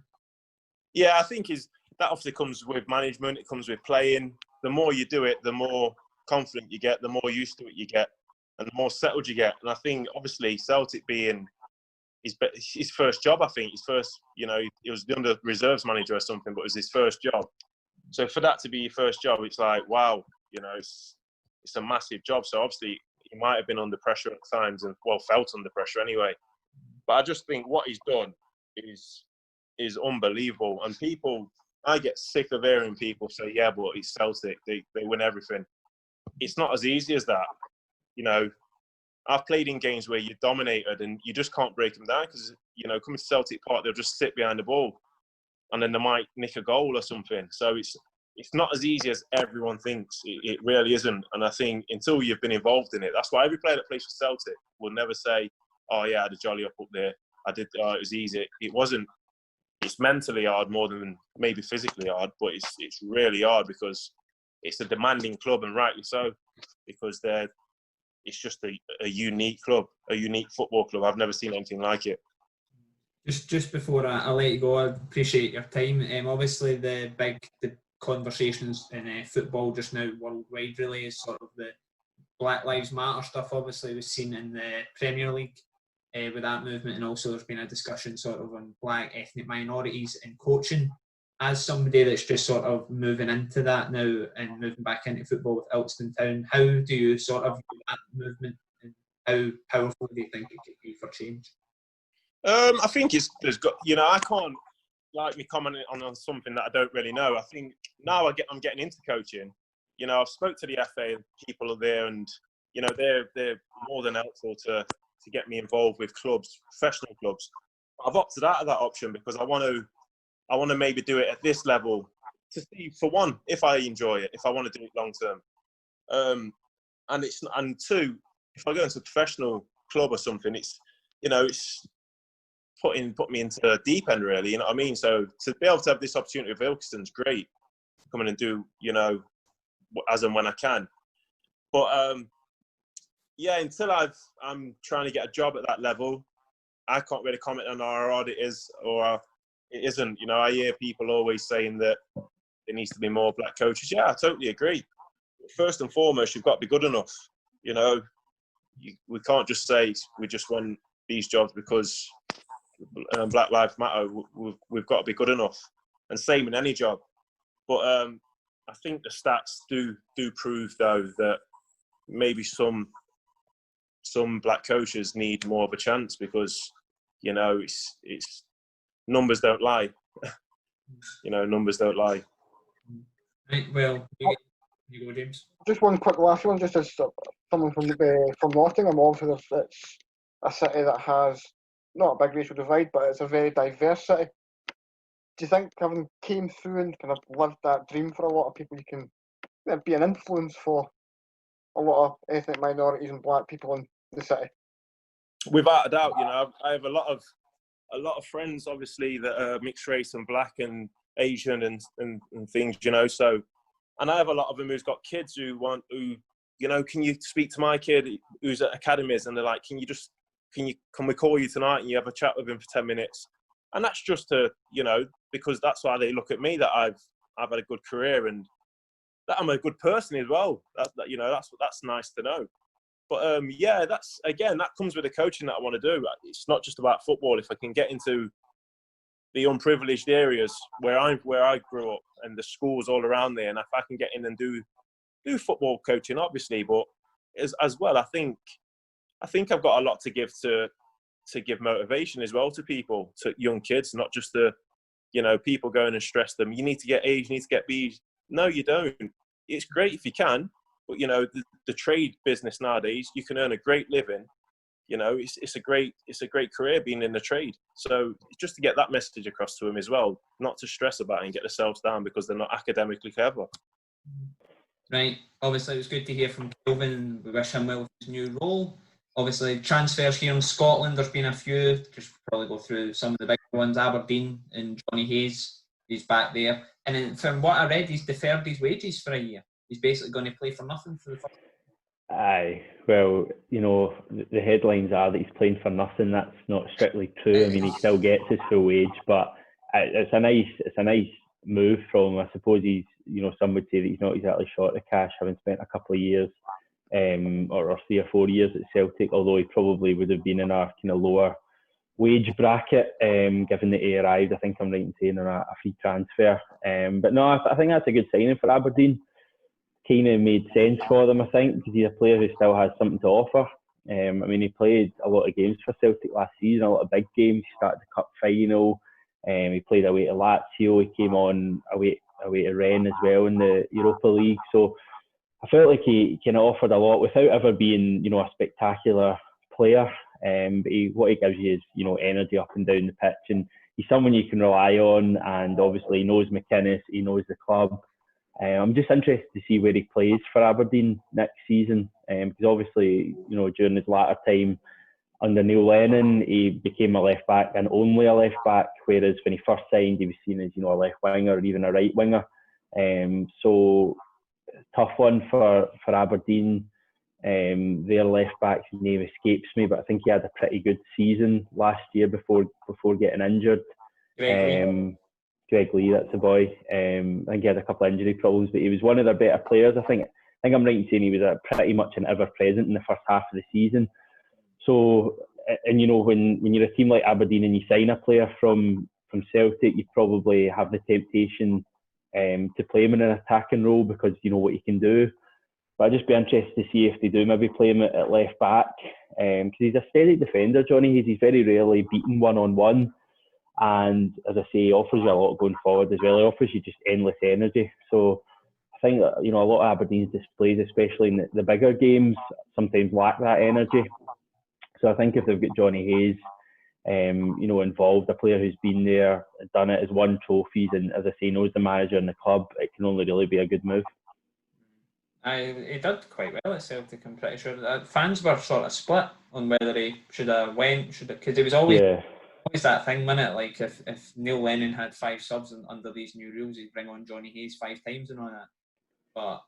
Speaker 5: Yeah, I think that obviously comes with management. It comes with playing. The more you do it, the more confident you get, the more used to it you get, and the more settled you get. And I think obviously Celtic being his first job, I think his first, he was the under reserves manager or something, but it was his first job. So for that to be your first job, it's like, wow, it's a massive job. So obviously he might have been under pressure at times and felt under pressure anyway. But I just think what he's done is unbelievable. And I get sick of hearing people say, yeah, but it's Celtic, they win everything. It's not as easy as that. I've played in games where you're dominated and you just can't break them down because, coming to Celtic Park, they'll just sit behind the ball and then they might nick a goal or something. So it's not as easy as everyone thinks. It really isn't. And I think until you've been involved in it, that's why every player that plays for Celtic will never say, oh, yeah, I had a jolly up there. It was easy. It wasn't. It's mentally hard more than maybe physically hard, but it's really hard because it's a demanding club, and rightly so, because it's just a unique club, a unique football club. I've never seen anything like it.
Speaker 1: Just before I let you go, I appreciate your time. Obviously, the conversations in football just now worldwide really is sort of the Black Lives Matter stuff. Obviously, we've seen in the Premier League with that movement, and also there's been a discussion sort of on black ethnic minorities in coaching. As somebody that's just sort of moving into that now and moving back into football with Ilkeston Town, how do you sort of view that movement and how powerful do you think it could be for change?
Speaker 5: I think there's got, I can't like me commenting on something that I don't really know. I think now I'm getting into coaching. I've spoke to the FA and people are there, and they're more than helpful to get me involved with clubs, professional clubs. I've opted out of that option because I want to maybe do it at this level to see, for one, if I enjoy it, if I want to do it long term, and two, if I go into a professional club or something, it's put me into the deep end, really. You know what I mean? So to be able to have this opportunity with Ilkeston's great. Come in and do as and when I can, but until I'm trying to get a job at that level, I can't really comment on how hard it is or it isn't. I hear people always saying that there needs to be more black coaches. Yeah, I totally agree. First and foremost, you've got to be good enough. We can't just say we just want these jobs because Black Lives Matter. We've got to be good enough, and same in any job. But I think the stats do prove though that maybe some black coaches need more of a chance because it's numbers don't lie. Numbers don't lie.
Speaker 1: Right, well, you go, James.
Speaker 6: Just one quick last one, just as someone from Nottingham. Obviously, it's a city that has not a big racial divide, but it's a very diverse city. Do you think, having came through and kind of lived that dream for a lot of people, you can be an influence for a lot of ethnic minorities and black people in the city?
Speaker 5: Without a doubt, I have a lot of friends, obviously, that are mixed race and black and Asian and things, So, and I have a lot of them who's got kids who can you speak to my kid who's at academies, and they're like, can we call you tonight and you have a chat with him for 10 minutes? And that's just because that's why they look at me, that I've had a good career and that I'm a good person as well. That's nice to know. But that comes with the coaching that I want to do. It's not just about football. If I can get into the unprivileged areas where I grew up and the schools all around there, and if I can get in and do football coaching, obviously, but as well, I think I've got a lot to give to give motivation as well to people, to young kids, not just the people going and stress them. You need to get A's, you need to get B's. No, you don't. It's great if you can, but the trade business nowadays, you can earn a great living. It's a great career being in the trade. So just to get that message across to them as well, not to stress about it and get themselves down because they're not academically clever.
Speaker 1: Right. Obviously, it was good to hear from Kelvin. We wish him well with his new role. Obviously, transfers here in Scotland, there's been a few. Just probably go through some of the big ones. Aberdeen and Johnny Hayes, he's back there. And then, from what I read, he's deferred his wages for a year. He's basically going to play for nothing for the first.
Speaker 3: Aye, well, the headlines are that he's playing for nothing. That's not strictly true. I mean, he still gets his full wage, but it's a nice move from him. I suppose some would say that he's not exactly short of cash, having spent a couple of years, or 3 or 4 years at Celtic. Although he probably would have been in a kind of lower wage bracket, given that he arrived. I think I'm right in saying on a free transfer. But no, I think that's a good signing for Aberdeen. Kind of made sense for them, I think, because he's a player who still has something to offer. I mean, he played a lot of games for Celtic last season, a lot of big games. He started the cup final. He played away to Lazio. He came on away to Rennes as well in the Europa League. So I felt like he kind of offered a lot without ever being, a spectacular player. But what he gives you is, energy up and down the pitch, and he's someone you can rely on. And obviously, he knows McInnes, he knows the club. I'm just interested to see where he plays for Aberdeen next season, because obviously, during his latter time under Neil Lennon, he became a left back and only a left back, whereas when he first signed, he was seen as a left winger or even a right winger. So tough one for Aberdeen. Their left back's name escapes me, but I think he had a pretty good season last year before getting injured. Greg Lee, that's the boy. I think he had a couple of injury problems, but he was one of their better players. I think I'm right in saying he was pretty much an ever-present in the first half of the season. So, and when you're a team like Aberdeen and you sign a player from Celtic, you probably have the temptation to play him in an attacking role because you know what he can do. But I'd just be interested to see if they do maybe play him at left back, because he's a steady defender, Johnny. He's very rarely beaten one-on-one. And as I say, he offers you a lot going forward as well. He offers you just endless energy. So I think that, a lot of Aberdeen's displays, especially in the bigger games, sometimes lack that energy. So I think if they've got Johnny Hayes, involved, a player who's been there, done it, has won trophies, and as I say, knows the manager and the club, it can only really be a good move.
Speaker 1: He did quite well at Celtic, I'm pretty sure. Fans were sort of split on whether he should have because he was always...
Speaker 3: Yeah.
Speaker 1: Always that thing, wasn't it? Like if Neil Lennon had 5 subs under these new rules, he'd bring on Johnny Hayes 5 times and all that. But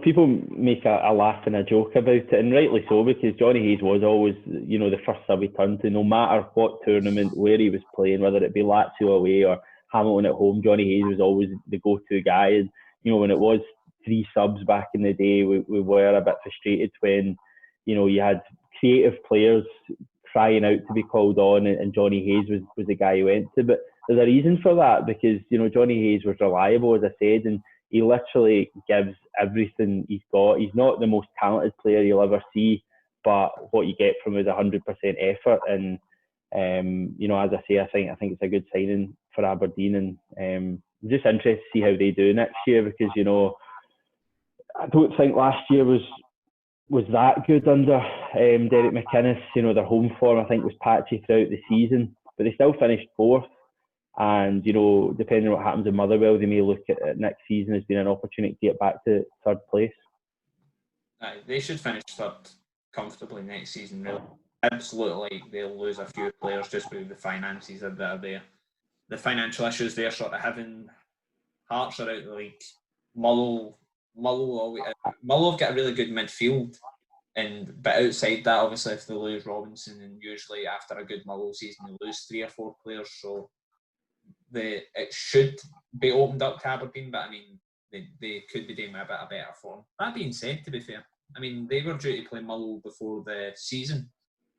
Speaker 1: people make a laugh and a joke about it, and rightly so, because Johnny Hayes was always, the first sub he turned to, no matter what tournament, where he was playing, whether it be Lazio away or Hamilton at home. Johnny Hayes was always the go-to guy. And when it was 3 subs back in the day, we were a bit frustrated when, you had creative players crying out to be called on, and Johnny Hayes was the guy who went to. But there's a reason for that, because Johnny Hayes was reliable, as I said, and he literally gives everything he's got. He's not the most talented player you'll ever see, but what you get from him is 100% effort. And as I say, I think it's a good signing for Aberdeen, and I'm just interested to see how they do next year, because I don't think last year was that good under Derek McInnes. Their home form, I think, was patchy throughout the season, but they still finished 4th. And, depending on what happens in Motherwell, they may look at next season as being an opportunity to get back to 3rd place. They should finish 3rd comfortably next season, really. Absolutely, they'll lose a few players just with the finances that are there. The financial issues they're sort of having. Hearts are out of the league. Mull have got a really good midfield, but outside that, obviously, if they lose Robinson, and usually after a good Mull season, they lose 3 or 4 players, so it should be opened up to Aberdeen, but I mean, they could be doing a bit of better form. That being said, to be fair, I mean, they were due to play Mull before the season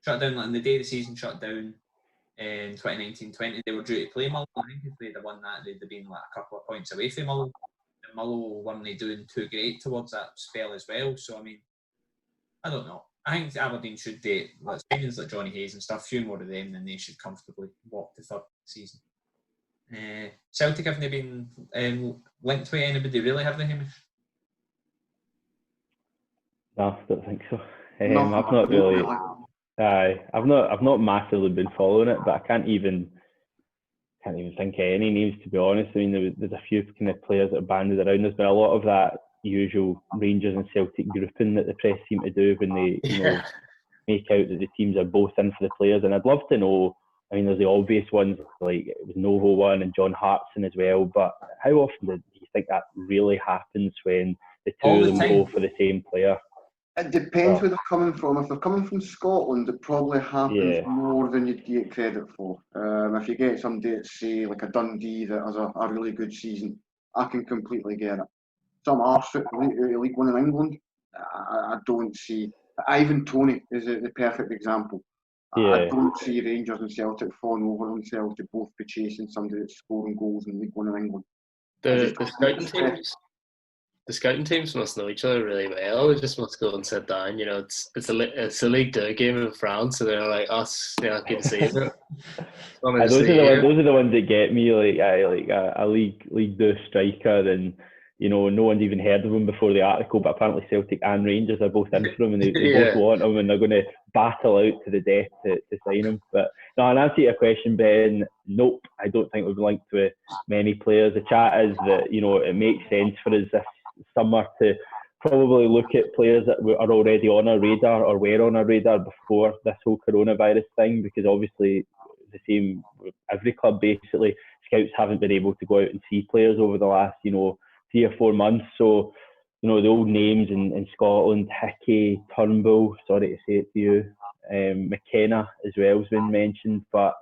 Speaker 1: shut down. Like, on the day the season shut down in 2019-20, they were due to play Mull. I think if they'd have won that, they'd have been like a couple of points away from Mull. Mull weren't doing too great towards that spell as well. So, I mean, I don't know. I think Aberdeen should date signings like Johnny Hayes and stuff, few more of them, then they should comfortably walk the 3rd season. Celtic, haven't they been linked with anybody really, have they, Hamish?
Speaker 3: No, I don't think so.
Speaker 4: No,
Speaker 3: I've not really. I've not massively been following it, but I can't even think of any names, to be honest. I mean, there's a few kind of players that are banded around. There's been a lot of that usual Rangers and Celtic grouping that the press seem to do when they make out that the teams are both in for the players. And I'd love to know. I mean, there's the obvious ones, like it was Novo one and John Hartson as well. But how often do you think that really happens when the two
Speaker 1: All
Speaker 3: of
Speaker 1: the
Speaker 3: them
Speaker 1: time.
Speaker 3: go for the same player.
Speaker 4: It depends where they're coming from. If they're coming from Scotland, it probably happens
Speaker 3: Yeah.
Speaker 4: more than you'd get credit for. If you get somebody at, say, like a Dundee that has a really good season, I can completely get it. Some arse out of League One in England, I don't see. Ivan Toney is the perfect example. I
Speaker 3: Yeah.
Speaker 4: don't see Rangers and Celtic falling over themselves to both be chasing somebody that's scoring goals in League One in England.
Speaker 2: The scouting teams must know each other really well. They just must go and sit down. You know, it's a League 2 game in France, so they're like us. Keep seeing it.
Speaker 3: Those are the ones that get me. Like a League 2 striker, and no one's even heard of him before the article. But apparently Celtic and Rangers are both in for him, and they both want him, and they're going to battle out to the death to sign him. But no, and answer your question, Ben. Nope, I don't think we've linked with many players. The chat is that it makes sense for us this summer to probably look at players that are already on our radar or were on our radar before this whole coronavirus thing, because obviously the same with every club basically, scouts haven't been able to go out and see players over the last 3 or 4 months. So the old names in Scotland, Hickey, Turnbull, sorry to say it to you, McKenna as well has been mentioned, but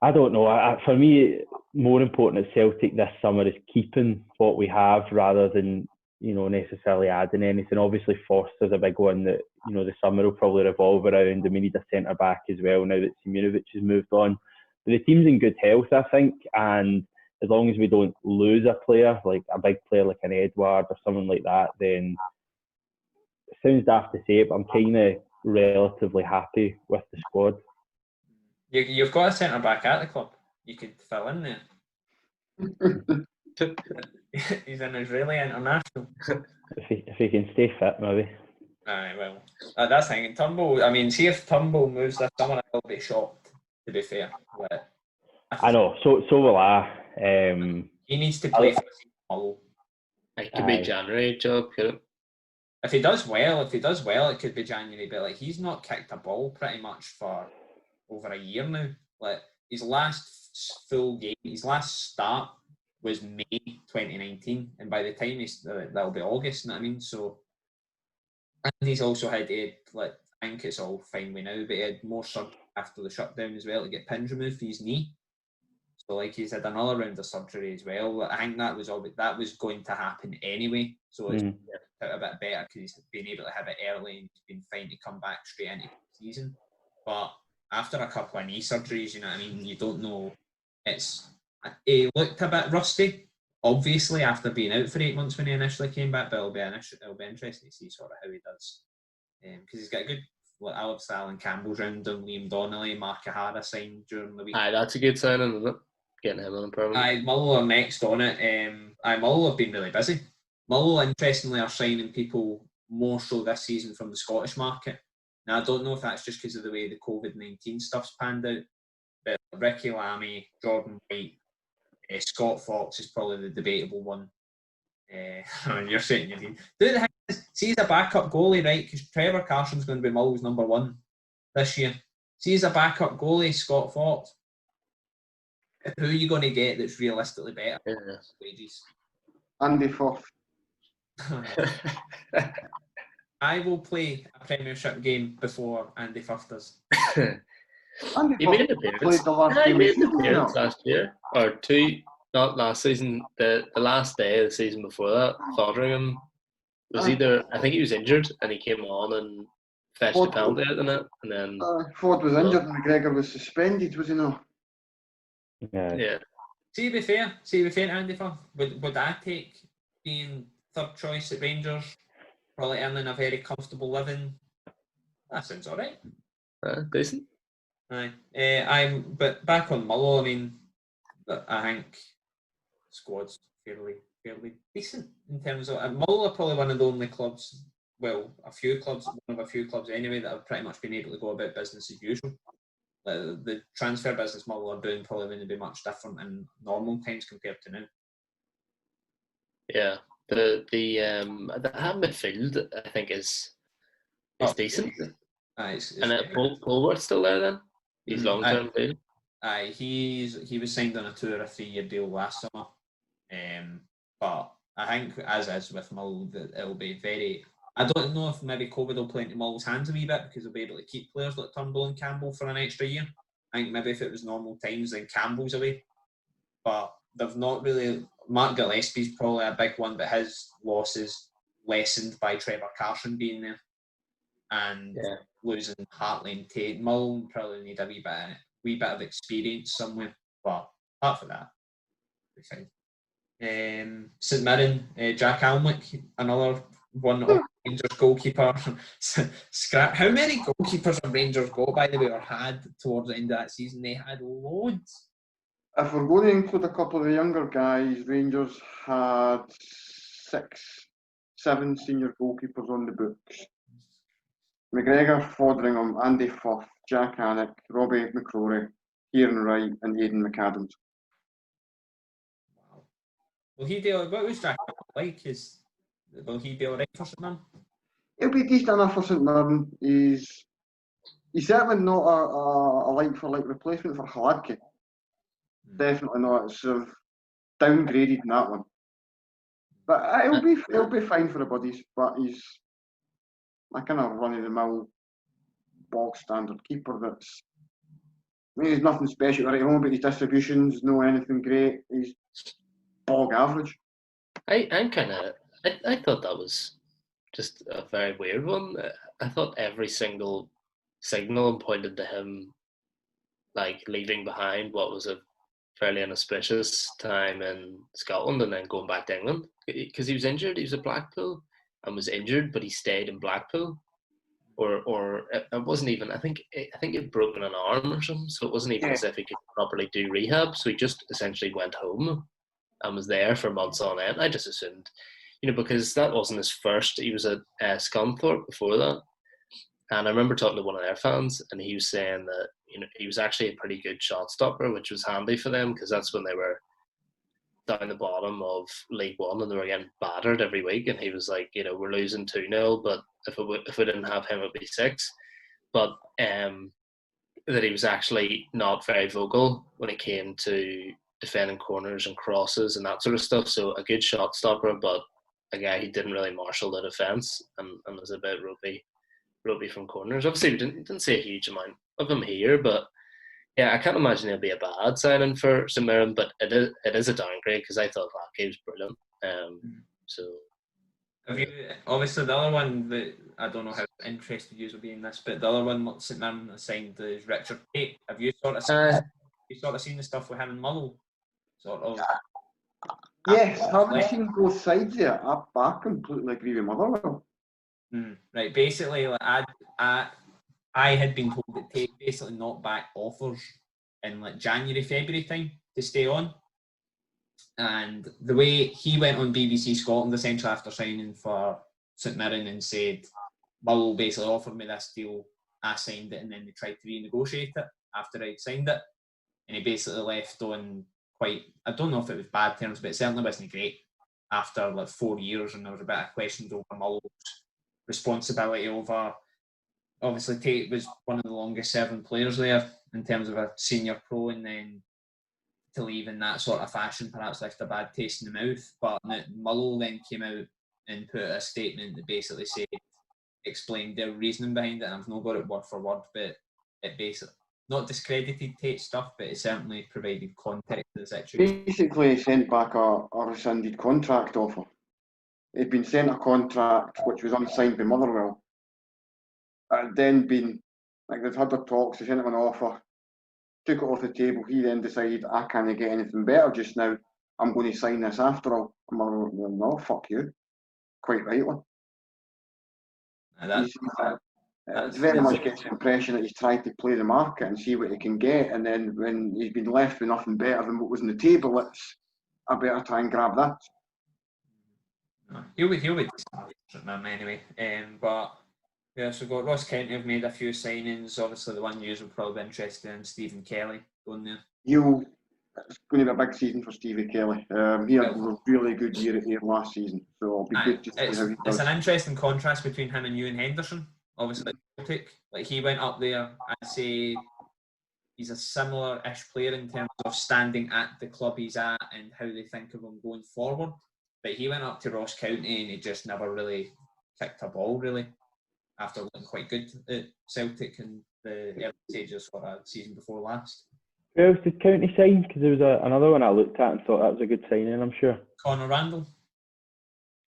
Speaker 3: I don't know. For me, more important at Celtic this summer is keeping what we have rather than necessarily adding anything. Obviously, Forster's a big one that the summer will probably revolve around, and we need a centre back as well now that Simunovic has moved on. But the team's in good health, I think, and as long as we don't lose a player, like a big player like an Edward or someone like that, then it sounds daft to say it, but I'm kind of relatively happy with the squad.
Speaker 1: You've got a centre back at the club. You could fill in there. He's an Israeli international.
Speaker 3: If he can stay fit, maybe.
Speaker 1: Aye, well, that's the thing. Turnbull, I mean, see if Turnbull moves this summer, I'll be shocked, to be fair. But
Speaker 3: I know, so will I.
Speaker 1: He needs to play for Hull.
Speaker 2: It could be January job, could it?
Speaker 1: If he does well, it could be January. But he's not kicked a ball pretty much for over a year now. His last full game, his last start was May 2019, and by the time that'll be August. You know what I mean? So, and he's also had I think it's all fine with now, but he had more surgery after the shutdown as well to get pins removed for his knee. So he's had another round of surgery as well. I think that was going to happen anyway. So it's a bit better because he's been able to have it early and he's been fine to come back straight into the season. But after a couple of knee surgeries, you know what I mean, you don't know. He looked a bit rusty, obviously, after being out for 8 months when he initially came back, but it'll be interesting to see sort of how he does. Because he's got a good, Alex Allen Campbell's round him, Liam Donnelly, Mark O'Hara signed during the week.
Speaker 2: Aye, that's a good signing, isn't it? Getting him on a permanent.
Speaker 1: Aye, Mull are next on it. Mull have been really busy. Mull, interestingly, are signing people more so this season from the Scottish market. Now, I don't know if that's just because of the way the COVID-19 stuff's panned out, but Ricky Lamy, Jordan White, Scott Fox is probably the debatable one. You're saying your team. See, he's a backup goalie, right? Because Trevor Carson's going to be Mull's number 1 this year. See, he's a backup goalie, Scott Fox. Who are you going to get that's realistically better? Wages.
Speaker 4: Andy Firth.
Speaker 1: I will play a Premiership game before Andy Firth does.
Speaker 2: He made an appearance. He made an appearance last year, or 2, not last season. The last day of the season before that, Fotheringham was either. I think he was injured, and he came on and fetched a penalty out in it, and then
Speaker 4: Ford was injured, and McGregor was suspended. Was he not?
Speaker 2: Yeah.
Speaker 1: See, to be fair to Andy Firth, would I take being third choice at Rangers, probably earning a very comfortable living? That sounds all right.
Speaker 2: Decent.
Speaker 1: Aye. But back on Mullow, I mean, I think squad's fairly decent in terms of Mullow are probably one of the only clubs, one of a few clubs anyway, that have pretty much been able to go about business as usual. The transfer business Mullow are doing probably going to be much different in normal times compared to now.
Speaker 2: Yeah, the midfield I think is decent. And Polwarth's still there then? He's long-term deal?
Speaker 1: He was signed on a 2 or 3 year deal last summer. But I think, as is with Mull, that it'll be very. I don't know if maybe COVID will play into Mull's hands a wee bit because they'll be able to keep players like Turnbull and Campbell for an extra year. I think maybe if it was normal times, then Campbell's away. But they've not really. Mark Gillespie's probably a big one, but his loss is lessened by Trevor Carson being there and losing Hartley and Tate. Mull probably need a wee bit of experience somewhere. But apart from that, be fine. St Mirren, Jack Alnwick, another one of Rangers goalkeeper. Scrap. How many goalkeepers have Rangers got, by the way, or had towards the end of that season? They had loads.
Speaker 4: If we're going to include a couple of the younger guys, Rangers had 7 senior goalkeepers on the books. McGregor, Foderingham, Andy Fuff, Jack Hannock, Robbie McCrory, Kieran Wright and Aidan McAdams.
Speaker 1: Wow. Will he do? What was Jack like? Will he be alright for St Mirren?
Speaker 4: He'll be decent enough for St Mirren. He's certainly not a like-for-like replacement for Hladky. Definitely not. It's sort of downgraded in that one. But he'll be fine for the buddies. But he's a kind of run-of-the-mill, bog standard keeper. He's nothing special right at home, but his distributions, no anything great. He's bog average.
Speaker 2: I thought that was just a very weird one. I thought every single signal pointed to him like leaving behind what was a fairly inauspicious time in Scotland and then going back to England because he was injured. He was at Blackpool and was injured, but he stayed in Blackpool. Or it wasn't even. I think he'd broken an arm or something, so it wasn't even as if he could properly do rehab. So he just essentially went home and was there for months on end. I just assumed, because that wasn't his first. He was at Scunthorpe before that, and I remember talking to one of their fans, and he was saying that he was actually a pretty good shot stopper, which was handy for them because that's when they were down the bottom of League One and they were getting battered every week. And he was like, we're losing 2-0, but if we didn't have him, it'd be 6. But that he was actually not very vocal when it came to defending corners and crosses and that sort of stuff. So a good shot stopper, but a guy who didn't really marshal the defence and was a bit ropey from corners. Obviously, we didn't see a huge amount of him here, but yeah, I can't imagine it'll be a bad signing for St Mirren, but it is a downgrade because I thought Hladky was brilliant. So,
Speaker 1: obviously, the other one that I don't know how interested you will be in this, but the other one St Mirren assigned is Richard Tate. Have you sort of seen the stuff with him and Mull? Sort of.
Speaker 4: Yes, having seen both sides there, I completely agree with Motherwell.
Speaker 1: Right, basically, like, I had been told that Tate basically knocked back offers in like January, February time to stay on. And the way he went on BBC Scotland essentially after signing for St Mirren and said, Mull basically offered me this deal, I signed it, and then they tried to renegotiate it after I'd signed it. And he basically left on quite, I don't know if it was bad terms, but it certainly wasn't great after like 4 years, and there was a bit of questions over Mull's responsibility over. Obviously, Tate was one of the longest serving players there in terms of a senior pro, and then to leave in that sort of fashion perhaps left a bad taste in the mouth. But Mull then came out and put a statement that basically explained their reasoning behind it. And I've not got it word for word, but it basically not discredited Tate's stuff, but it certainly provided context to the situation.
Speaker 4: Basically, sent back a rescinded contract offer. He'd been sent a contract which was unsigned by Motherwell. And then been, like, they'd had their talks, they sent him an offer, took it off the table. He then decided, I can't get anything better just now. I'm going to sign this after all. And Motherwell went, no, fuck you. Quite rightly. It very much gets the impression that he's tried to play the market and see what he can get. And then when he's been left with nothing better than what was on the table, I better try and grab that.
Speaker 1: He'll be anyway. But yeah, so we've got Ross Kent who've made a few signings. Obviously, the one news will probably be interested in Stephen Kelly going there.
Speaker 4: It's going to be a big season for Stevie Kelly. He had a really good year here last season, so it'll be good to see how he does.
Speaker 1: It's an interesting contrast between him and Ewan Henderson. Obviously, Celtic, like he went up there. I'd say he's a similar-ish player in terms of standing at the club he's at and how they think of him going forward. But he went up to Ross County and he just never really kicked a ball, really, after looking quite good at Celtic in the early stages for a season before last.
Speaker 3: Who else did County sign? Because there was another one I looked at and thought that was a good signing, I'm sure.
Speaker 1: Conor Randall.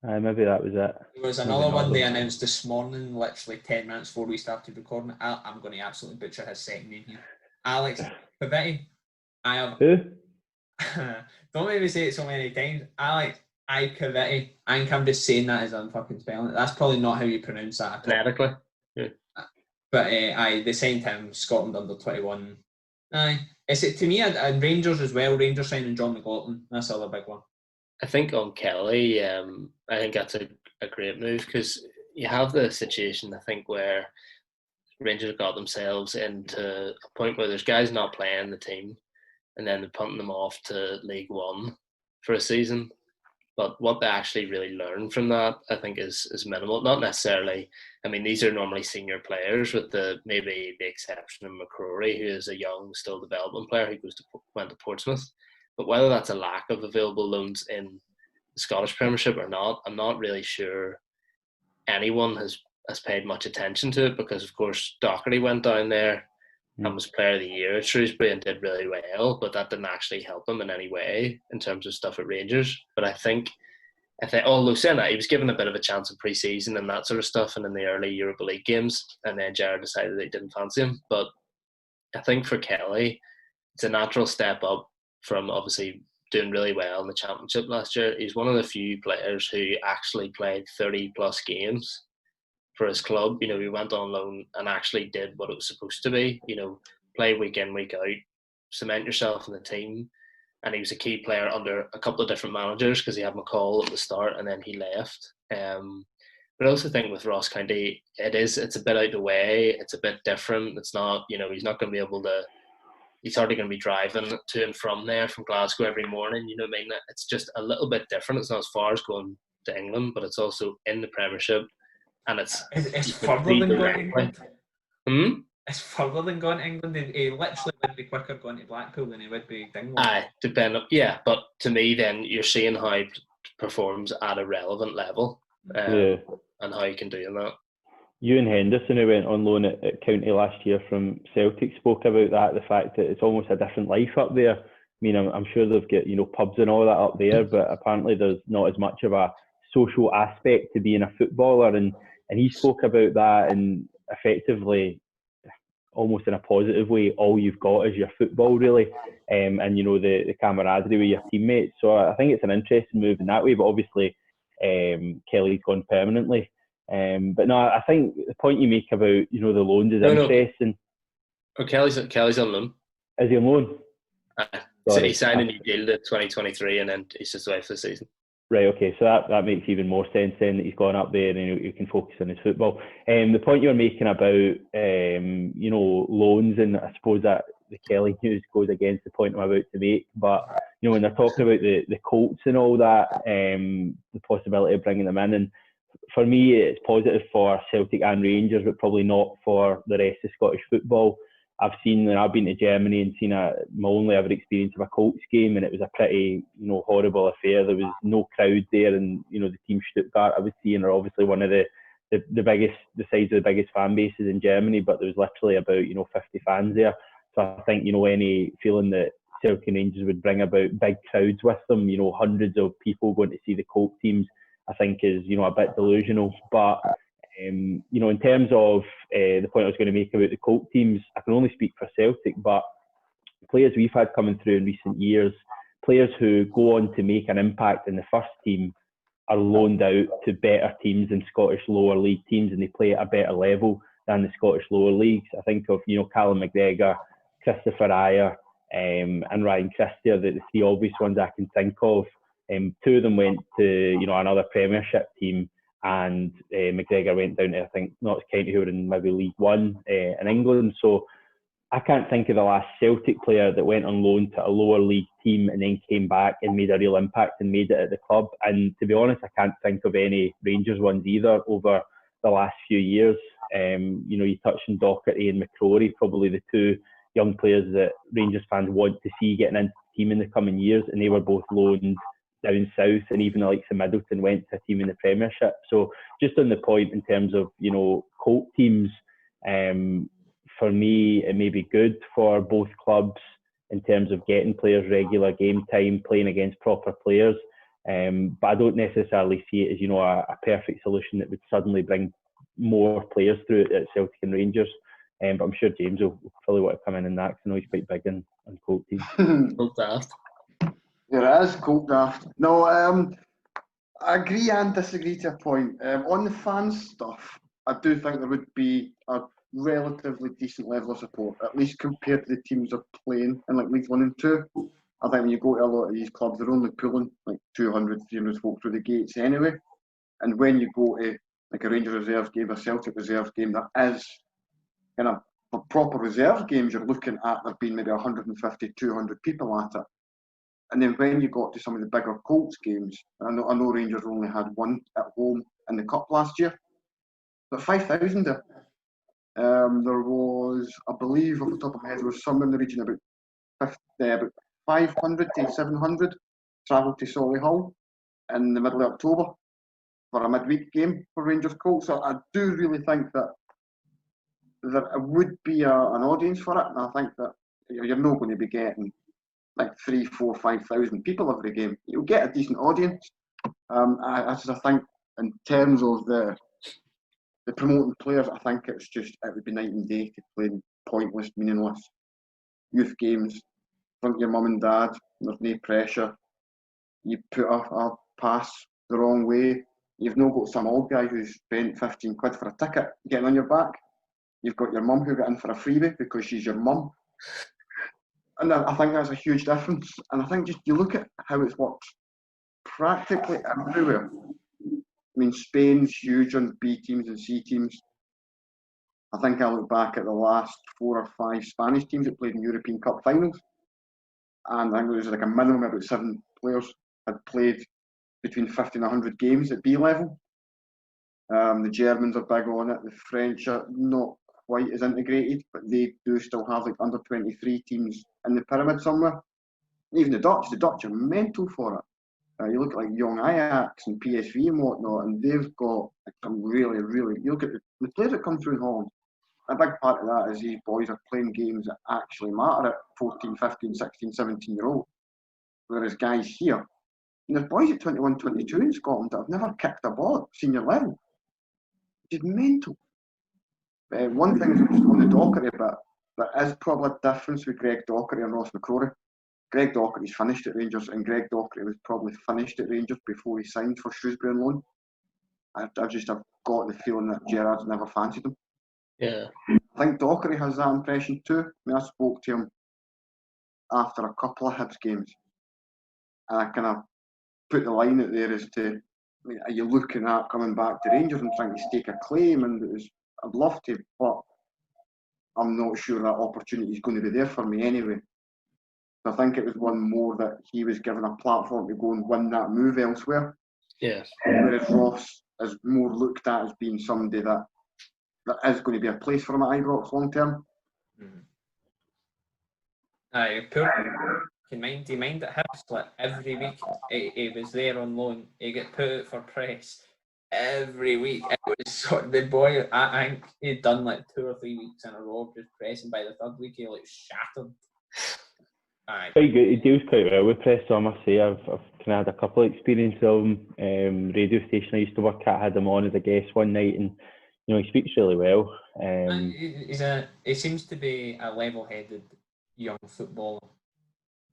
Speaker 3: Maybe that was it.
Speaker 1: There was another one they announced this morning, literally 10 minutes before we started recording. I'm going to absolutely butcher his second name here. Alex Pavetti.
Speaker 3: Who?
Speaker 1: Don't make me say it so many times. Alex Pavetti. I think I'm just saying that as I'm fucking spelling it. That's probably not how you pronounce that.
Speaker 2: Phonetically. Yeah.
Speaker 1: But they signed him, Scotland under 21. It's to me, and Rangers as well. Rangers signing John McLaughlin. That's the other big one.
Speaker 2: I think on Kelly, I think that's a great move, because you have the situation, I think, where Rangers got themselves into a point where there's guys not playing the team, and then they're punting them off to League One for a season. But what they actually really learn from that, I think, is minimal. Not necessarily. I mean, these are normally senior players, with maybe the exception of McCrory, who is a young, still development player who went to Portsmouth. But whether that's a lack of available loans in the Scottish Premiership or not, I'm not really sure anyone has paid much attention to it, because, of course, Doherty went down there and was Player of the Year at Shrewsbury and did really well, but that didn't actually help him in any way in terms of stuff at Rangers. But I think, although saying that, he was given a bit of a chance in pre-season and that sort of stuff, and in the early Europa League games, and then Gerrard decided that he didn't fancy him. But I think for Kelly, it's a natural step up from obviously doing really well in the Championship last year. He's one of the few players who actually played 30 plus games for his club. You know, he went on loan and actually did what it was supposed to be, you know, play week in, week out, cement yourself in the team. And he was a key player under a couple of different managers, because he had McCall at the start and then he left. But I also think with Ross County, it's a bit out of the way. It's a bit different. It's not, you know, he's not going to be able to, he's hardly going to be driving to and from there, from Glasgow every morning. You know what I mean? It's just a little bit different. It's not as far as going to England, but it's also in the Premiership. And it's
Speaker 1: further than going to England. It's further than going to England. He literally would be quicker going to Blackpool than he would be Dingwall.
Speaker 2: Yeah, but to me, then you're seeing how he performs at a relevant level, and how he can do in that.
Speaker 3: Ewan Henderson, who went on loan at County last year from Celtic, spoke about that, the fact that it's almost a different life up there. I mean, I'm sure they've got, you know, pubs and all that up there, but apparently there's not as much of a social aspect to being a footballer, and he spoke about that, and effectively, almost in a positive way, all you've got is your football, really, and you know, the camaraderie with your teammates. So I think it's an interesting move in that way, but obviously Kelly's gone permanently. But no, I think the point you make about, you know, the loans is interesting.
Speaker 2: Oh, Kelly's on loan.
Speaker 3: Is he on loan?
Speaker 2: So he signed a new deal to 2023, and then he's just away for the season.
Speaker 3: Right, okay, so that makes even more sense then, that he's gone up there and he can focus on his football. The point you're making about, you know, loans, and I suppose that the Kelly news goes against the point I'm about to make, but, you know, when they're talking about the Colts and all that, the possibility of bringing them in, and for me, it's positive for Celtic and Rangers, but probably not for the rest of Scottish football. I've been to Germany and seen my only ever experience of a Colts game, and it was a pretty, you know, horrible affair. There was no crowd there, and, you know, the team Stuttgart I was seeing are obviously one of the biggest, the size of the biggest fan bases in Germany, but there was literally about, you know, 50 fans there. So I think, you know, any feeling that Celtic and Rangers would bring about big crowds with them, you know, hundreds of people going to see the Colts teams, I think is, you know, a bit delusional. But you know, in terms of the point I was going to make about the Colt teams, I can only speak for Celtic, but players we've had coming through in recent years, players who go on to make an impact in the first team, are loaned out to better teams in Scottish lower league teams, and they play at a better level than the Scottish lower leagues. I think of, you know, Callum McGregor, Christopher Ayer, and Ryan Christie are the three obvious ones I can think of. Two of them went to, you know, another Premiership team, and McGregor went down to, I think, Notts County, who were in maybe League One in England. So I can't think of the last Celtic player that went on loan to a lower league team and then came back and made a real impact and made it at the club. And to be honest, I can't think of any Rangers ones either over the last few years. You know, you touched on Doherty and McCrory, probably the two young players that Rangers fans want to see getting into the team in the coming years, and they were both loaned down south, and even the likes of Middleton went to a team in the Premiership. So just on the point in terms of, you know, Colt teams, for me, it may be good for both clubs in terms of getting players regular game time, playing against proper players. But I don't necessarily see it as, you know, a perfect solution that would suddenly bring more players through at Celtic and Rangers. But I'm sure James will probably want to come in on that, because I know he's quite big on Colt teams.
Speaker 2: Colt daft.
Speaker 4: There is Colt daft. No, I agree and disagree to a point. On the fans stuff, I do think there would be a relatively decent level of support, at least compared to the teams that are playing in like Leagues 1 and 2. I think when you go to a lot of these clubs, they're only pulling like 200, 300 folk through the gates anyway. And when you go to like a Rangers reserves game, a Celtic reserves game, that is kind of, for proper reserves games, you're looking at there being maybe 150, 200 people at it. And then when you got to some of the bigger Colts games, I know Rangers only had one at home in the Cup last year, but 5,000 there. There was, I believe, off the top of my head, there was somewhere in the region about 500 to 700 travelled to Solihull in the middle of October for a midweek game for Rangers Colts. So I do really think that there would be an audience for it, and I think that you're not going to be getting like 3, 4, 5,000 people every game. You'll get a decent audience. I think in terms of the promoting players, I think it would be night and day to play pointless, meaningless youth games in front of your mum and dad. There's no pressure. You put a pass the wrong way, you've not got some old guy who's spent 15 quid for a ticket getting on your back. You've got your mum who got in for a freebie because she's your mum. And I think that's a huge difference. And I think just you look at how it's worked practically everywhere. I mean, Spain's huge on B teams and C teams. I think I look back at the last 4 or 5 Spanish teams that played in European Cup finals, and I think there was like a minimum about 7 players had played between 50 and 100 games at B level. The Germans are big on it. The French are not quite as integrated, but they do still have like under 23 teams in the pyramid somewhere. Even the Dutch are mental for it. You look at like young Ajax and PSV and whatnot, and they've got like, some really, you look at the players that come through in Holland. A big part of that is these boys are playing games that actually matter at 14, 15, 16, 17-year-old. Whereas guys here, there's boys at 21, 22 in Scotland that have never kicked a ball at senior level. Which is mental. One thing is just on the Docherty bit, there is probably a difference with Greg Docherty and Ross McCrory. Greg Docherty's finished at Rangers, and Greg Docherty was probably finished at Rangers before he signed for Shrewsbury on loan. I've got the feeling that Gerrard's never fancied him.
Speaker 2: Yeah.
Speaker 4: I think Docherty has that impression too. I mean, I spoke to him after a couple of Hibs games, and I kind of put the line out there as to, I mean, are you looking at coming back to Rangers and trying to stake a claim? And I'd love to, but I'm not sure that opportunity is going to be there for me anyway. I think it was one more that he was given a platform to go and win that move elsewhere.
Speaker 2: Yeah.
Speaker 4: Whereas Ross is more looked at as being somebody that is going to be a place for him at Ibrox long term.
Speaker 1: Do you mind at Hibs? Like every week he was there on loan. He get put out for press every week. It was the boy. I think he'd done like 2 or 3 weeks in a row just pressing. By the 3rd week, he like shattered.
Speaker 3: Quite good. He deals quite well with press, so I must say I've kind of had a couple of experiences of him. Radio station I used to work at had him on as a guest one night, and you know he speaks really well.
Speaker 1: He seems to be a level-headed young footballer.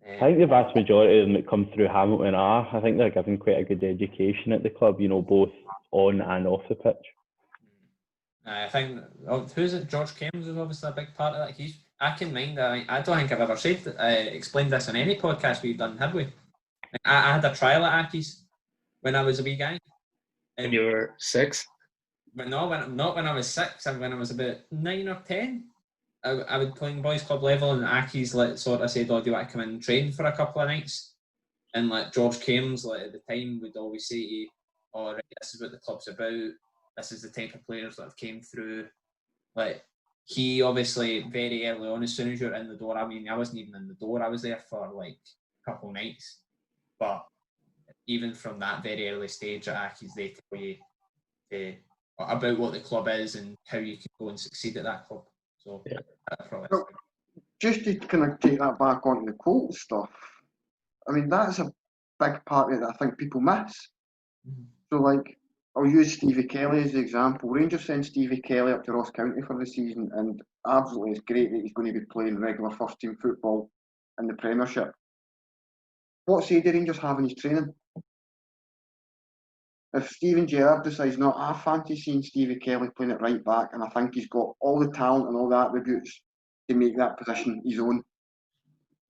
Speaker 3: I think the vast majority of them that come through Hamilton I think they're given quite a good education at the club, you know, both on and off the pitch.
Speaker 1: I think, who's it? George Cairns is obviously a big part of that. I can mind, I don't think I've ever explained this on any podcast we've done, have we? I had a trial at Aki's when I was a wee guy.
Speaker 2: And you were 6?
Speaker 1: But no, not when I was 6, when I was about 9 or 10. I would play in boys club level, and Aki's sort of said, "Oh, do you want to come and train for a couple of nights?" And like George Cairns, at the time, would always say to you, "Oh, right, this is what the club's about. This is the type of players that have came through." Like he obviously very early on, as soon as you're in the door. I mean, I wasn't even in the door. I was there for like a couple of nights, but even from that very early stage at Accies, they tell you about what the club is and how you can go and succeed at that club. So that's probably
Speaker 4: Well, just to kind of take that back onto the Colts stuff, I mean, that's a big part of it that I think people miss. So, like, I'll use Stevie Kelly as the example. Rangers sent Stevie Kelly up to Ross County for the season, and absolutely it's great that he's going to be playing regular first team football in the Premiership. What say do Rangers have in his training? If Steven Gerrard decides, no, I fancy seeing Stevie Kelly playing at right back, and I think he's got all the talent and all the attributes to make that position his own,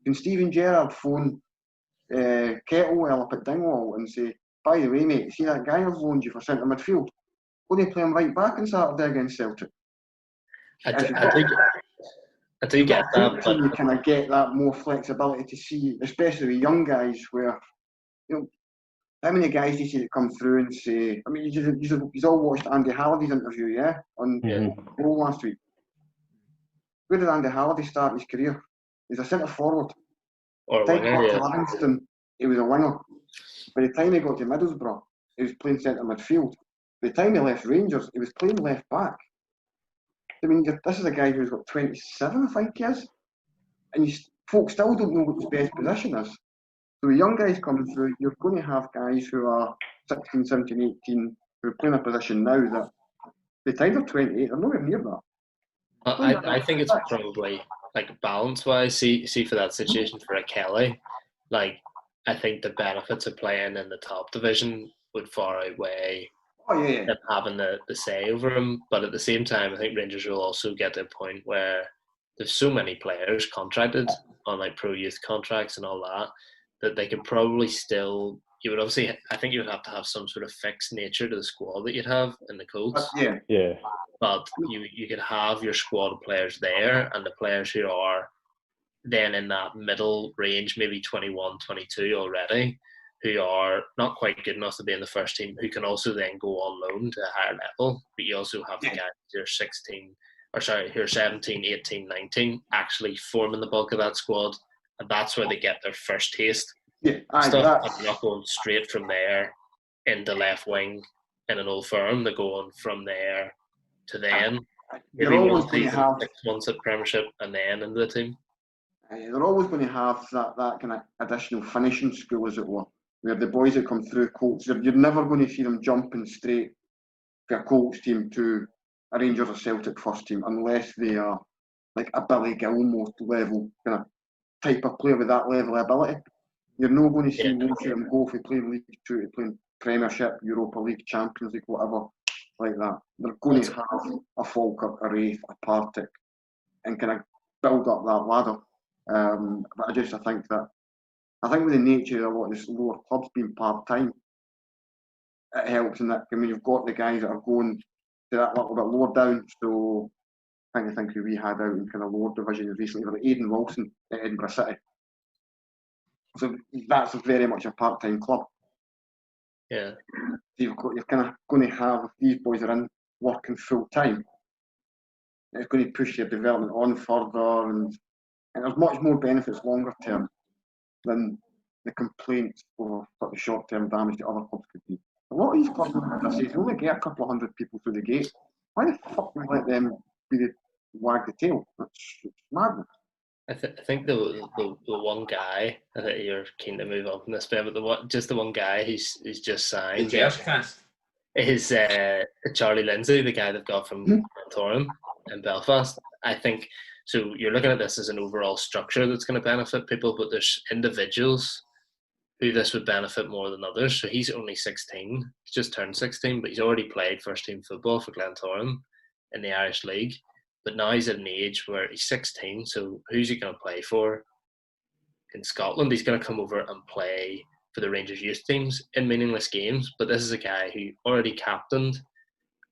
Speaker 4: can Steven Gerrard phone Kettlewell up at Dingwall and say, by the way, mate, see that guy I've loaned you for centre midfield? Will they play him right back on Saturday against Celtic?
Speaker 2: I do get that, but
Speaker 4: you kind of get that more flexibility to see, especially with young guys, where how many guys do you see that come through and say, I mean, you've all watched Andy Halliday's interview, yeah, on Roll last week. Where did Andy Halliday start his career? He's a centre forward.
Speaker 2: or
Speaker 4: By the time he got
Speaker 2: winger,
Speaker 4: to Livingston, he was a winger. By the time he got to Middlesbrough, he was playing centre midfield. By the time he left Rangers, he was playing left back. I mean, this is a guy who's got 27, I think he is. And folks still don't know what his best position is. So with young guys coming through, you're going to have guys who are 16, 17, 18, who are playing a position now that by the time they're 28, they're nowhere near that.
Speaker 2: I think it's probably like balance-wise. See for that situation for a Kelly, like I think the benefits of playing in the top division would far outweigh them having the say over him. But at the same time, I think Rangers will also get to a point where there's so many players contracted on like pro youth contracts and all that they could probably still. You would obviously, I think you would have to have some sort of fixed nature to the squad that you'd have in the Colts.
Speaker 3: Yeah.
Speaker 2: But you could have your squad of players there, and the players who are then in that middle range, maybe 21, 22 already, who are not quite good enough to be in the first team, who can also then go on loan to a higher level. But you also have the guys who are who are 17, 18, 19, actually forming the bulk of that squad, and that's where they get their first taste.
Speaker 4: And
Speaker 2: they're not going straight from there into left wing in an old firm. They're going from there to then.
Speaker 4: They're always going to have
Speaker 2: 6 months at Premiership and then into the team.
Speaker 4: They're always going to have that kind of additional finishing school, as it were, where the boys that come through Colts, you're never going to see them jumping straight from a Colts team to a Rangers or Celtic first team unless they are like a Billy Gilmour level kind of type of player with that level of ability. You're not going to see most of them go from playing League 2 to playing Premiership, Europa League, Champions League, whatever, like that. They're going to have a Falkirk, a Wraith, a Partick, and kind of build up that ladder. But I think with the nature of a lot of these lower clubs being part-time, it helps in that. I mean, you've got the guys that are going to that little bit lower down. So I think who we had out in kind of lower division recently, like Aidan Wilson at Edinburgh City. So that's very much a part-time club.
Speaker 2: Yeah.
Speaker 4: You're kind of going to have, if these boys are in working full-time, it's going to push their development on further, and there's much more benefits longer term than the complaints over sort of short-term damage that other clubs could be. A lot of these clubs, as I say, they only get a couple of hundred people through the gate. Why the fuck would we let them wag the tail? It's madness.
Speaker 2: I think the one guy, I think you're keen to move on from this bit, but the one guy who's just signed is Charlie Lindsay, the guy they've got from Glentoran in Belfast. I think so. You're looking at this as an overall structure that's going to benefit people, but there's individuals who this would benefit more than others. So he's only 16. He's just turned 16, but he's already played first team football for Glentoran in the Irish League. But now he's at an age where he's 16, so who's he going to play for? In Scotland, he's going to come over and play for the Rangers youth teams in meaningless games. But this is a guy who already captained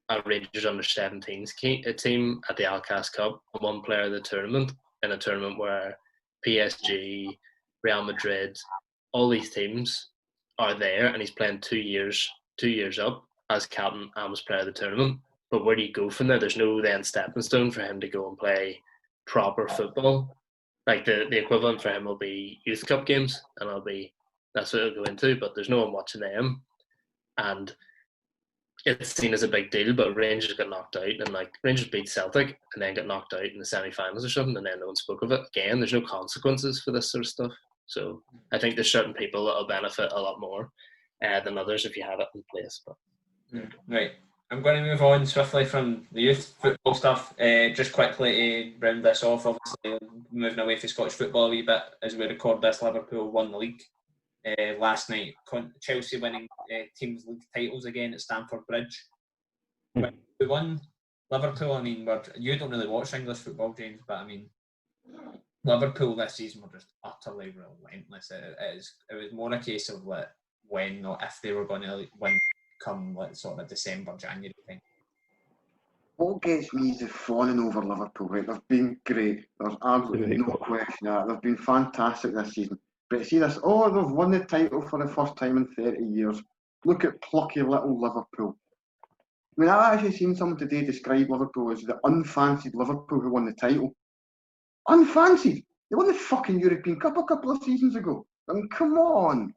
Speaker 2: a Rangers under-17s team at the Alcas Cup and one player of the tournament, in a tournament where PSG, Real Madrid, all these teams are there, and he's playing 2 years up as captain and was player of the tournament. But where do you go from there? There's no then stepping stone for him to go and play proper football. Like the equivalent for him will be youth cup games, and it'll be that's what it'll go into. But there's no one watching them, and it's seen as a big deal. But Rangers got knocked out, and like Rangers beat Celtic and then got knocked out in the semi-finals or something, and then no one spoke of it again. There's no consequences for this sort of stuff. So I think there's certain people that'll benefit a lot more than others if you have it in place. But
Speaker 1: right. I'm going to move on swiftly from the youth football stuff. Just quickly to round this off, obviously moving away from Scottish football a wee bit as we record this, Liverpool won the league last night. Chelsea winning teams league titles again at Stamford Bridge. We won. Liverpool, I mean, you don't really watch English football, James, but I mean, Liverpool this season were just utterly relentless. It was more a case of like when, not if they were going to win come like sort of December, January thing.
Speaker 4: What gets me is the fawning over Liverpool, right? They've been great. There's absolutely no question that. They've been fantastic this season. But see this, they've won the title for the first time in 30 years. Look at plucky little Liverpool. I mean, I've actually seen someone today describe Liverpool as the unfancied Liverpool who won the title. Unfancied? They won the fucking European Cup a couple of seasons ago. I mean, come on.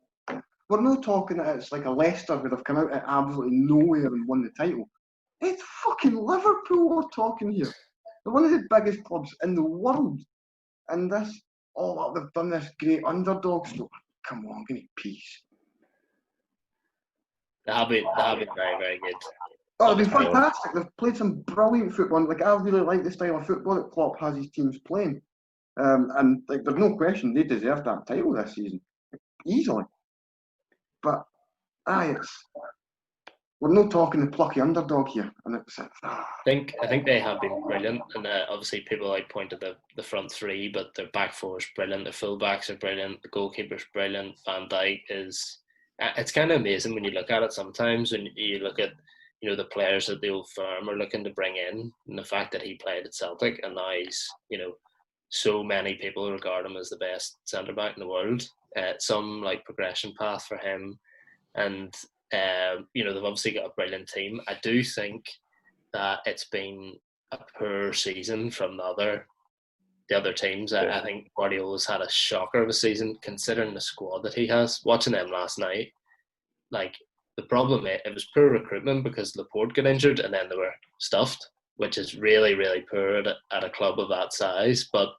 Speaker 4: We're not talking that it's like a Leicester where they've come out of absolutely nowhere and won the title. It's fucking Liverpool we're talking here. They're one of the biggest clubs in the world. And they've done this great underdog story. Come on, give me peace.
Speaker 2: they have been very, very good.
Speaker 4: Oh, they've been fantastic. They've played some brilliant football. Like, I really like the style of football that Klopp has his teams playing. And like, there's no question they deserve that title this season. Easily. But we're not talking the plucky underdog here, and
Speaker 2: I think they have been brilliant, and obviously people like pointed the front three, but their back four is brilliant. Their full backs are brilliant. The goalkeeper's brilliant. Van Dijk is. It's kind of amazing when you look at it. Sometimes when you look at the players that the old firm are looking to bring in, and the fact that he played at Celtic, and now he's so many people regard him as the best centre back in the world. Some like progression path for him, and they've obviously got a brilliant team. I do think that it's been a poor season from the other teams. I think Guardiola's had a shocker of a season considering the squad that he has. Watching them last night, like the problem it was poor recruitment because Laporte got injured and then they were stuffed, which is really, really poor at a club of that size. But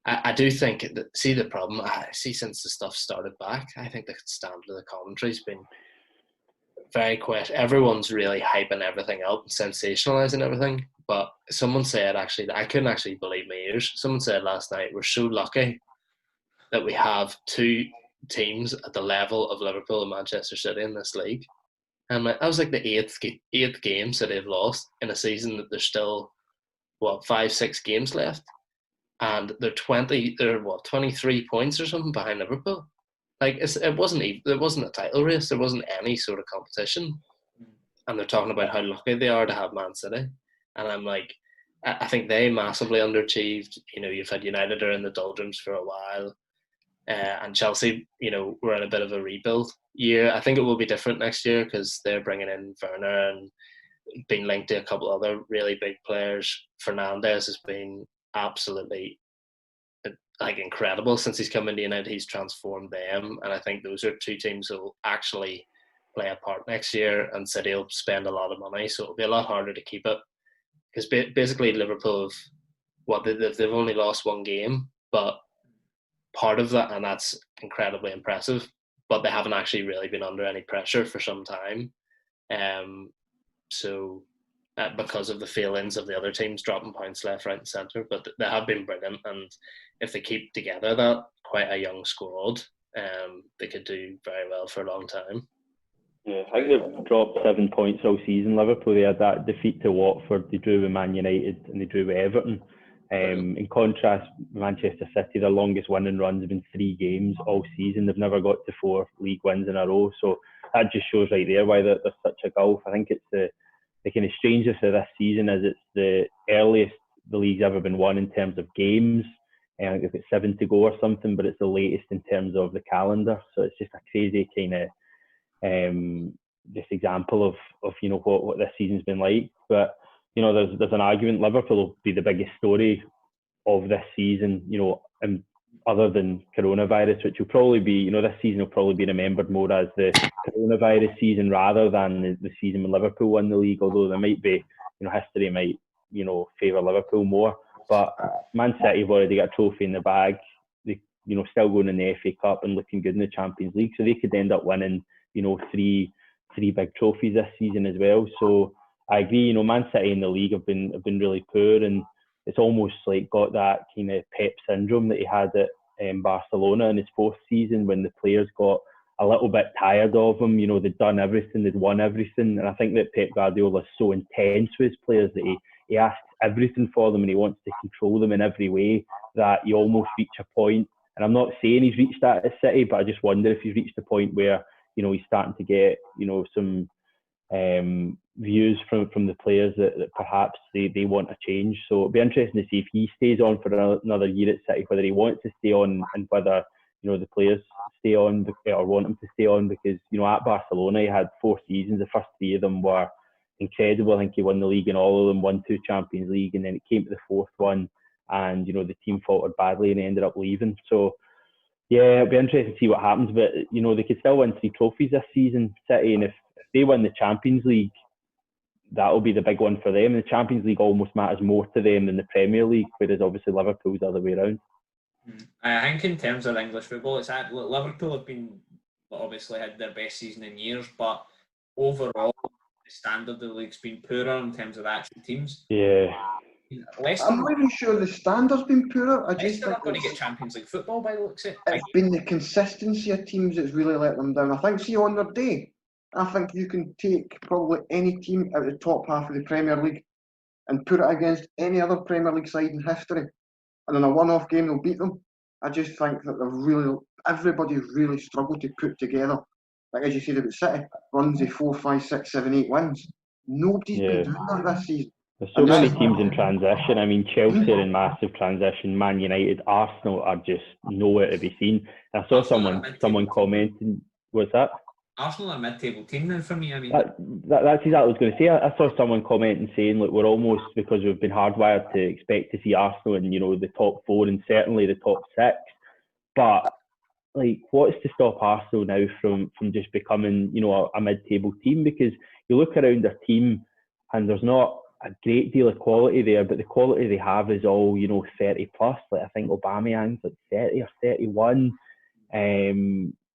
Speaker 2: I do think, the problem, since the stuff started back, I think the standard of the commentary's been very question. Everyone's really hyping everything up, sensationalising everything. But someone said, actually, I couldn't actually believe my ears. Someone said last night, we're so lucky that we have two teams at the level of Liverpool and Manchester City in this league. And that was like the eighth game City have lost in a season that there's still, 5-6 games left. And they're 23 points or something behind Liverpool. Like it wasn't a title race. There wasn't any sort of competition, and they're talking about how lucky they are to have Man City. And I'm like, I think they massively underachieved. You've had United are in the doldrums for a while, and Chelsea, we're in a bit of a rebuild year. I think it will be different next year because they're bringing in Werner and being linked to a couple other really big players. Fernandes has been absolutely incredible since he's come into United. He's transformed them, and I think those are two teams that will actually play a part next year, and City will spend a lot of money, so it'll be a lot harder to keep it because basically Liverpool they've only lost one game, but part of that, and that's incredibly impressive, but they haven't actually really been under any pressure for some time, because of the failings of the other teams dropping points left, right and centre. But they have been brilliant, and if they keep together that quite a young squad, they could do very well for a long time.
Speaker 3: Yeah, I think they've dropped 7 points all season. Liverpool, they had that defeat to Watford, they drew with Man United and they drew with Everton. In contrast, Manchester City, their longest winning runs have been 3 games all season. They've never got to 4 league wins in a row, so that just shows right there why there's such a gulf. I think it's the kind of strangest of this season is it's the earliest the league's ever been won in terms of games. I think they've got 7 to go or something, but it's the latest in terms of the calendar. So it's just a crazy kind of just example of what this season's been like. But there's an argument Liverpool will be the biggest story of this season. And other than coronavirus, which will probably be, this season will probably be remembered more as the coronavirus season rather than the season when Liverpool won the league, although there might be, history might, favour Liverpool more. But Man City have already got a trophy in the bag. They, still going in the FA Cup and looking good in the Champions League. So they could end up winning, three big trophies this season as well. So I agree, Man City in the league have been really poor, and it's almost like got that kind of Pep syndrome that he had at Barcelona in his fourth season when the players got a little bit tired of him. They'd done everything, they'd won everything. And I think that Pep Guardiola is so intense with his players that he asks everything for them and he wants to control them in every way that you almost reach a point. And I'm not saying he's reached that at City, but I just wonder if he's reached a point where, he's starting to get, some views from the players that perhaps they want to change. So it'll be interesting to see if he stays on for another year at City, whether he wants to stay on and whether the players stay on or want him to stay on, because at Barcelona he had 4 seasons. The first 3 of them were incredible. I think he won the league in all of them, won 2 Champions League, and then it came to the 4th one and the team faltered badly and he ended up leaving. So yeah, it'll be interesting to see what happens, but they could still win 3 trophies this season, City, and if they win the Champions League, that'll be the big one for them. The Champions League almost matters more to them than the Premier League, whereas obviously Liverpool's the other way around.
Speaker 1: I think in terms of English football, Liverpool have been obviously had their best season in years, but overall the standard of the league's been poorer in terms of actual teams.
Speaker 3: Yeah.
Speaker 4: I'm not even sure the standard's been poorer. I just
Speaker 1: Leicester
Speaker 4: think
Speaker 1: are going to get Champions League football by the looks of it.
Speaker 4: It's been the consistency of teams that's really let them down. I think, see, on their day, I think you can take probably any team out of the top half of the Premier League and put it against any other Premier League side in history, and in a one-off game they'll beat them. I just think that everybody's really struggled to put together, like as you said about City, runs of 4, 5, 6, 7, 8 wins. Nobody's been doing that this season.
Speaker 3: There's so many teams in transition. I mean, Chelsea are in massive transition. Man United, Arsenal are just nowhere to be seen. And I saw someone commenting. What's that?
Speaker 1: Arsenal are a mid-table team now for me. I mean,
Speaker 3: that's exactly what I was going to say. I saw someone commenting saying, look, we're almost, because we've been hardwired to expect to see Arsenal in, the top 4 and certainly the top 6. But what's to stop Arsenal now from just becoming, a mid-table team? Because you look around their team and there's not a great deal of quality there, but the quality they have is all 30 plus. I think Aubameyang's 30 or 31.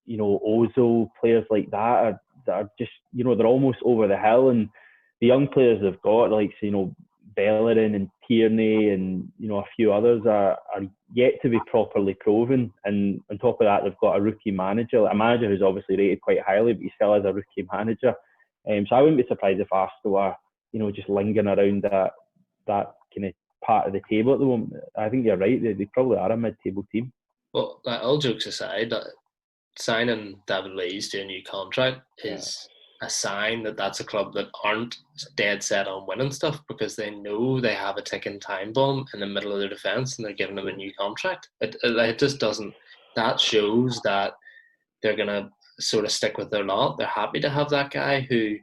Speaker 3: Ozil, players like that are just they're almost over the hill, and the young players they've got Bellerin and Tierney and a few others are yet to be properly proven. And on top of that, they've got a rookie manager, a manager who's obviously rated quite highly, but he still is a rookie manager. So I wouldn't be surprised if Arsenal are just lingering around that kind of part of the table at the moment. I think you're right. They probably are a mid-table team.
Speaker 2: Well, all jokes aside, signing David Luiz to a new contract is a sign that that's a club that aren't dead set on winning stuff, because they know they have a ticking time bomb in the middle of their defence and they're giving him a new contract. It just doesn't. That shows that they're going to sort of stick with their lot. They're happy to have that guy who,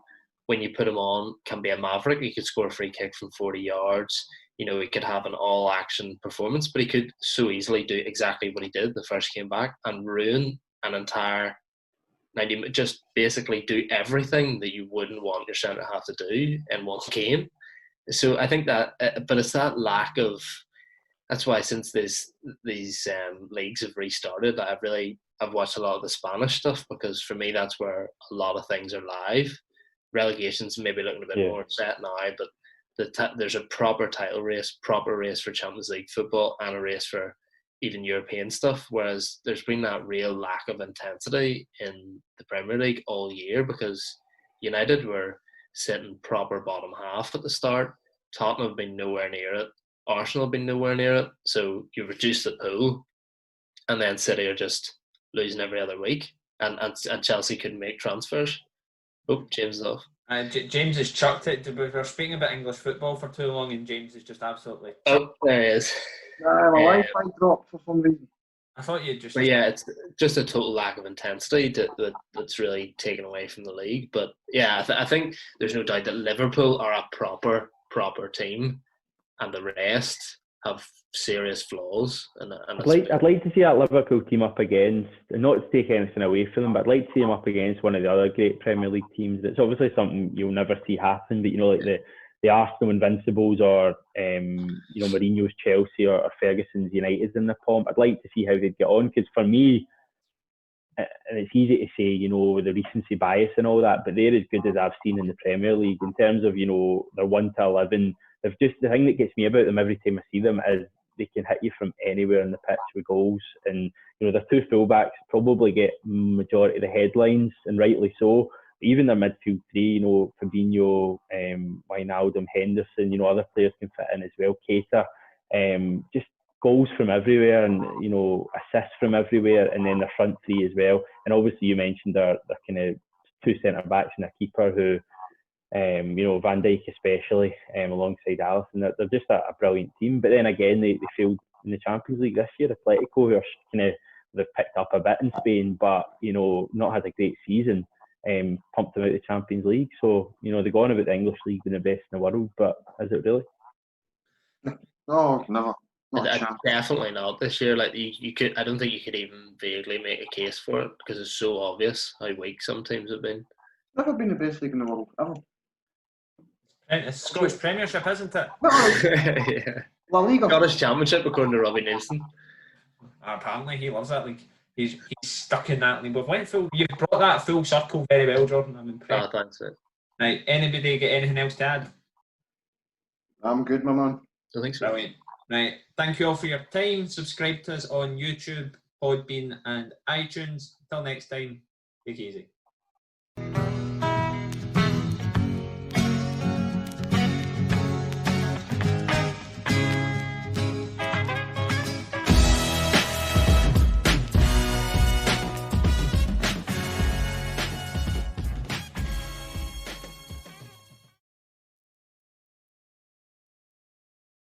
Speaker 2: when you put him on, can be a maverick. He could score a free kick from 40 yards. He could have an all-action performance, but he could so easily do exactly what he did the first came back and ruin an entire 90 minutes, just basically do everything that you wouldn't want your centre half to do in one game. So I think that, but it's that lack of. That's why since these leagues have restarted, I've watched a lot of the Spanish stuff, because for me that's where a lot of things are live. Relegation's maybe looking a bit more set now, but there's a proper title race, proper race for Champions League football, and a race for even European stuff, whereas there's been that real lack of intensity in the Premier League all year, because United were sitting proper bottom half at the start. Tottenham have been nowhere near it. Arsenal have been nowhere near it. So you reduce the pool, and then City are just losing every other week, and Chelsea couldn't make transfers. Oh, James is off.
Speaker 1: James has chucked it. We were speaking about English football for too long, and James is just absolutely.
Speaker 2: Oh, there he is.
Speaker 6: My Wi-Fi dropped for some reason.
Speaker 1: I thought you'd just.
Speaker 2: But yeah, it's just a total lack of intensity that's really taken away from the league. But yeah, I think there's no doubt that Liverpool are a proper team, and the rest have serious flaws. And
Speaker 3: I'd like to see that Liverpool team up against, and not to take anything away from them, but I'd like to see them up against one of the other great Premier League teams. It's obviously something you'll never see happen, but like the Arsenal Invincibles, or Mourinho's Chelsea, or Ferguson's United's in the pomp. I'd like to see how they'd get on, because for me, and it's easy to say, with the recency bias and all that, but they're as good as I've seen in the Premier League in terms of, they're 1 to 11. They've just, the thing that gets me about them every time I see them is they can hit you from anywhere in the pitch with goals. And, their two fullbacks probably get majority of the headlines, and rightly so. But even their midfield three, Fabinho, Wijnaldum, Henderson, other players can fit in as well. Keita, just goals from everywhere, and assists from everywhere, and then the front three as well. And obviously you mentioned their kind of two centre backs and a keeper who, Van Dijk especially, alongside Alisson. They're just a brilliant team. But then again, they failed in the Champions League this year. Atletico, who are kind of, they've picked up a bit in Spain, but not had a great season. Pumped them out of the Champions League. So they're going about the English league being the best in the world, but is it really?
Speaker 4: No, never.
Speaker 2: Definitely not this year. Like you could, I don't think you could even vaguely make a case for it, because it's so obvious how weak some teams have been.
Speaker 4: Never been the best league in the world ever.
Speaker 1: It's Scottish Premiership, isn't it?
Speaker 2: Yeah.
Speaker 4: La Liga.
Speaker 2: Scottish Championship, according to Robbie Neilson.
Speaker 1: Apparently he loves that league. He's stuck in that league. You've brought that full circle very well, Jordan. I'm impressed.
Speaker 2: Thanks, mate.
Speaker 1: Right, anybody get anything else to add?
Speaker 4: I'm good, my man.
Speaker 2: I think so.
Speaker 1: Brilliant. Right, thank you all for your time. Subscribe to us on YouTube, Podbean and iTunes. Until next time, take it easy.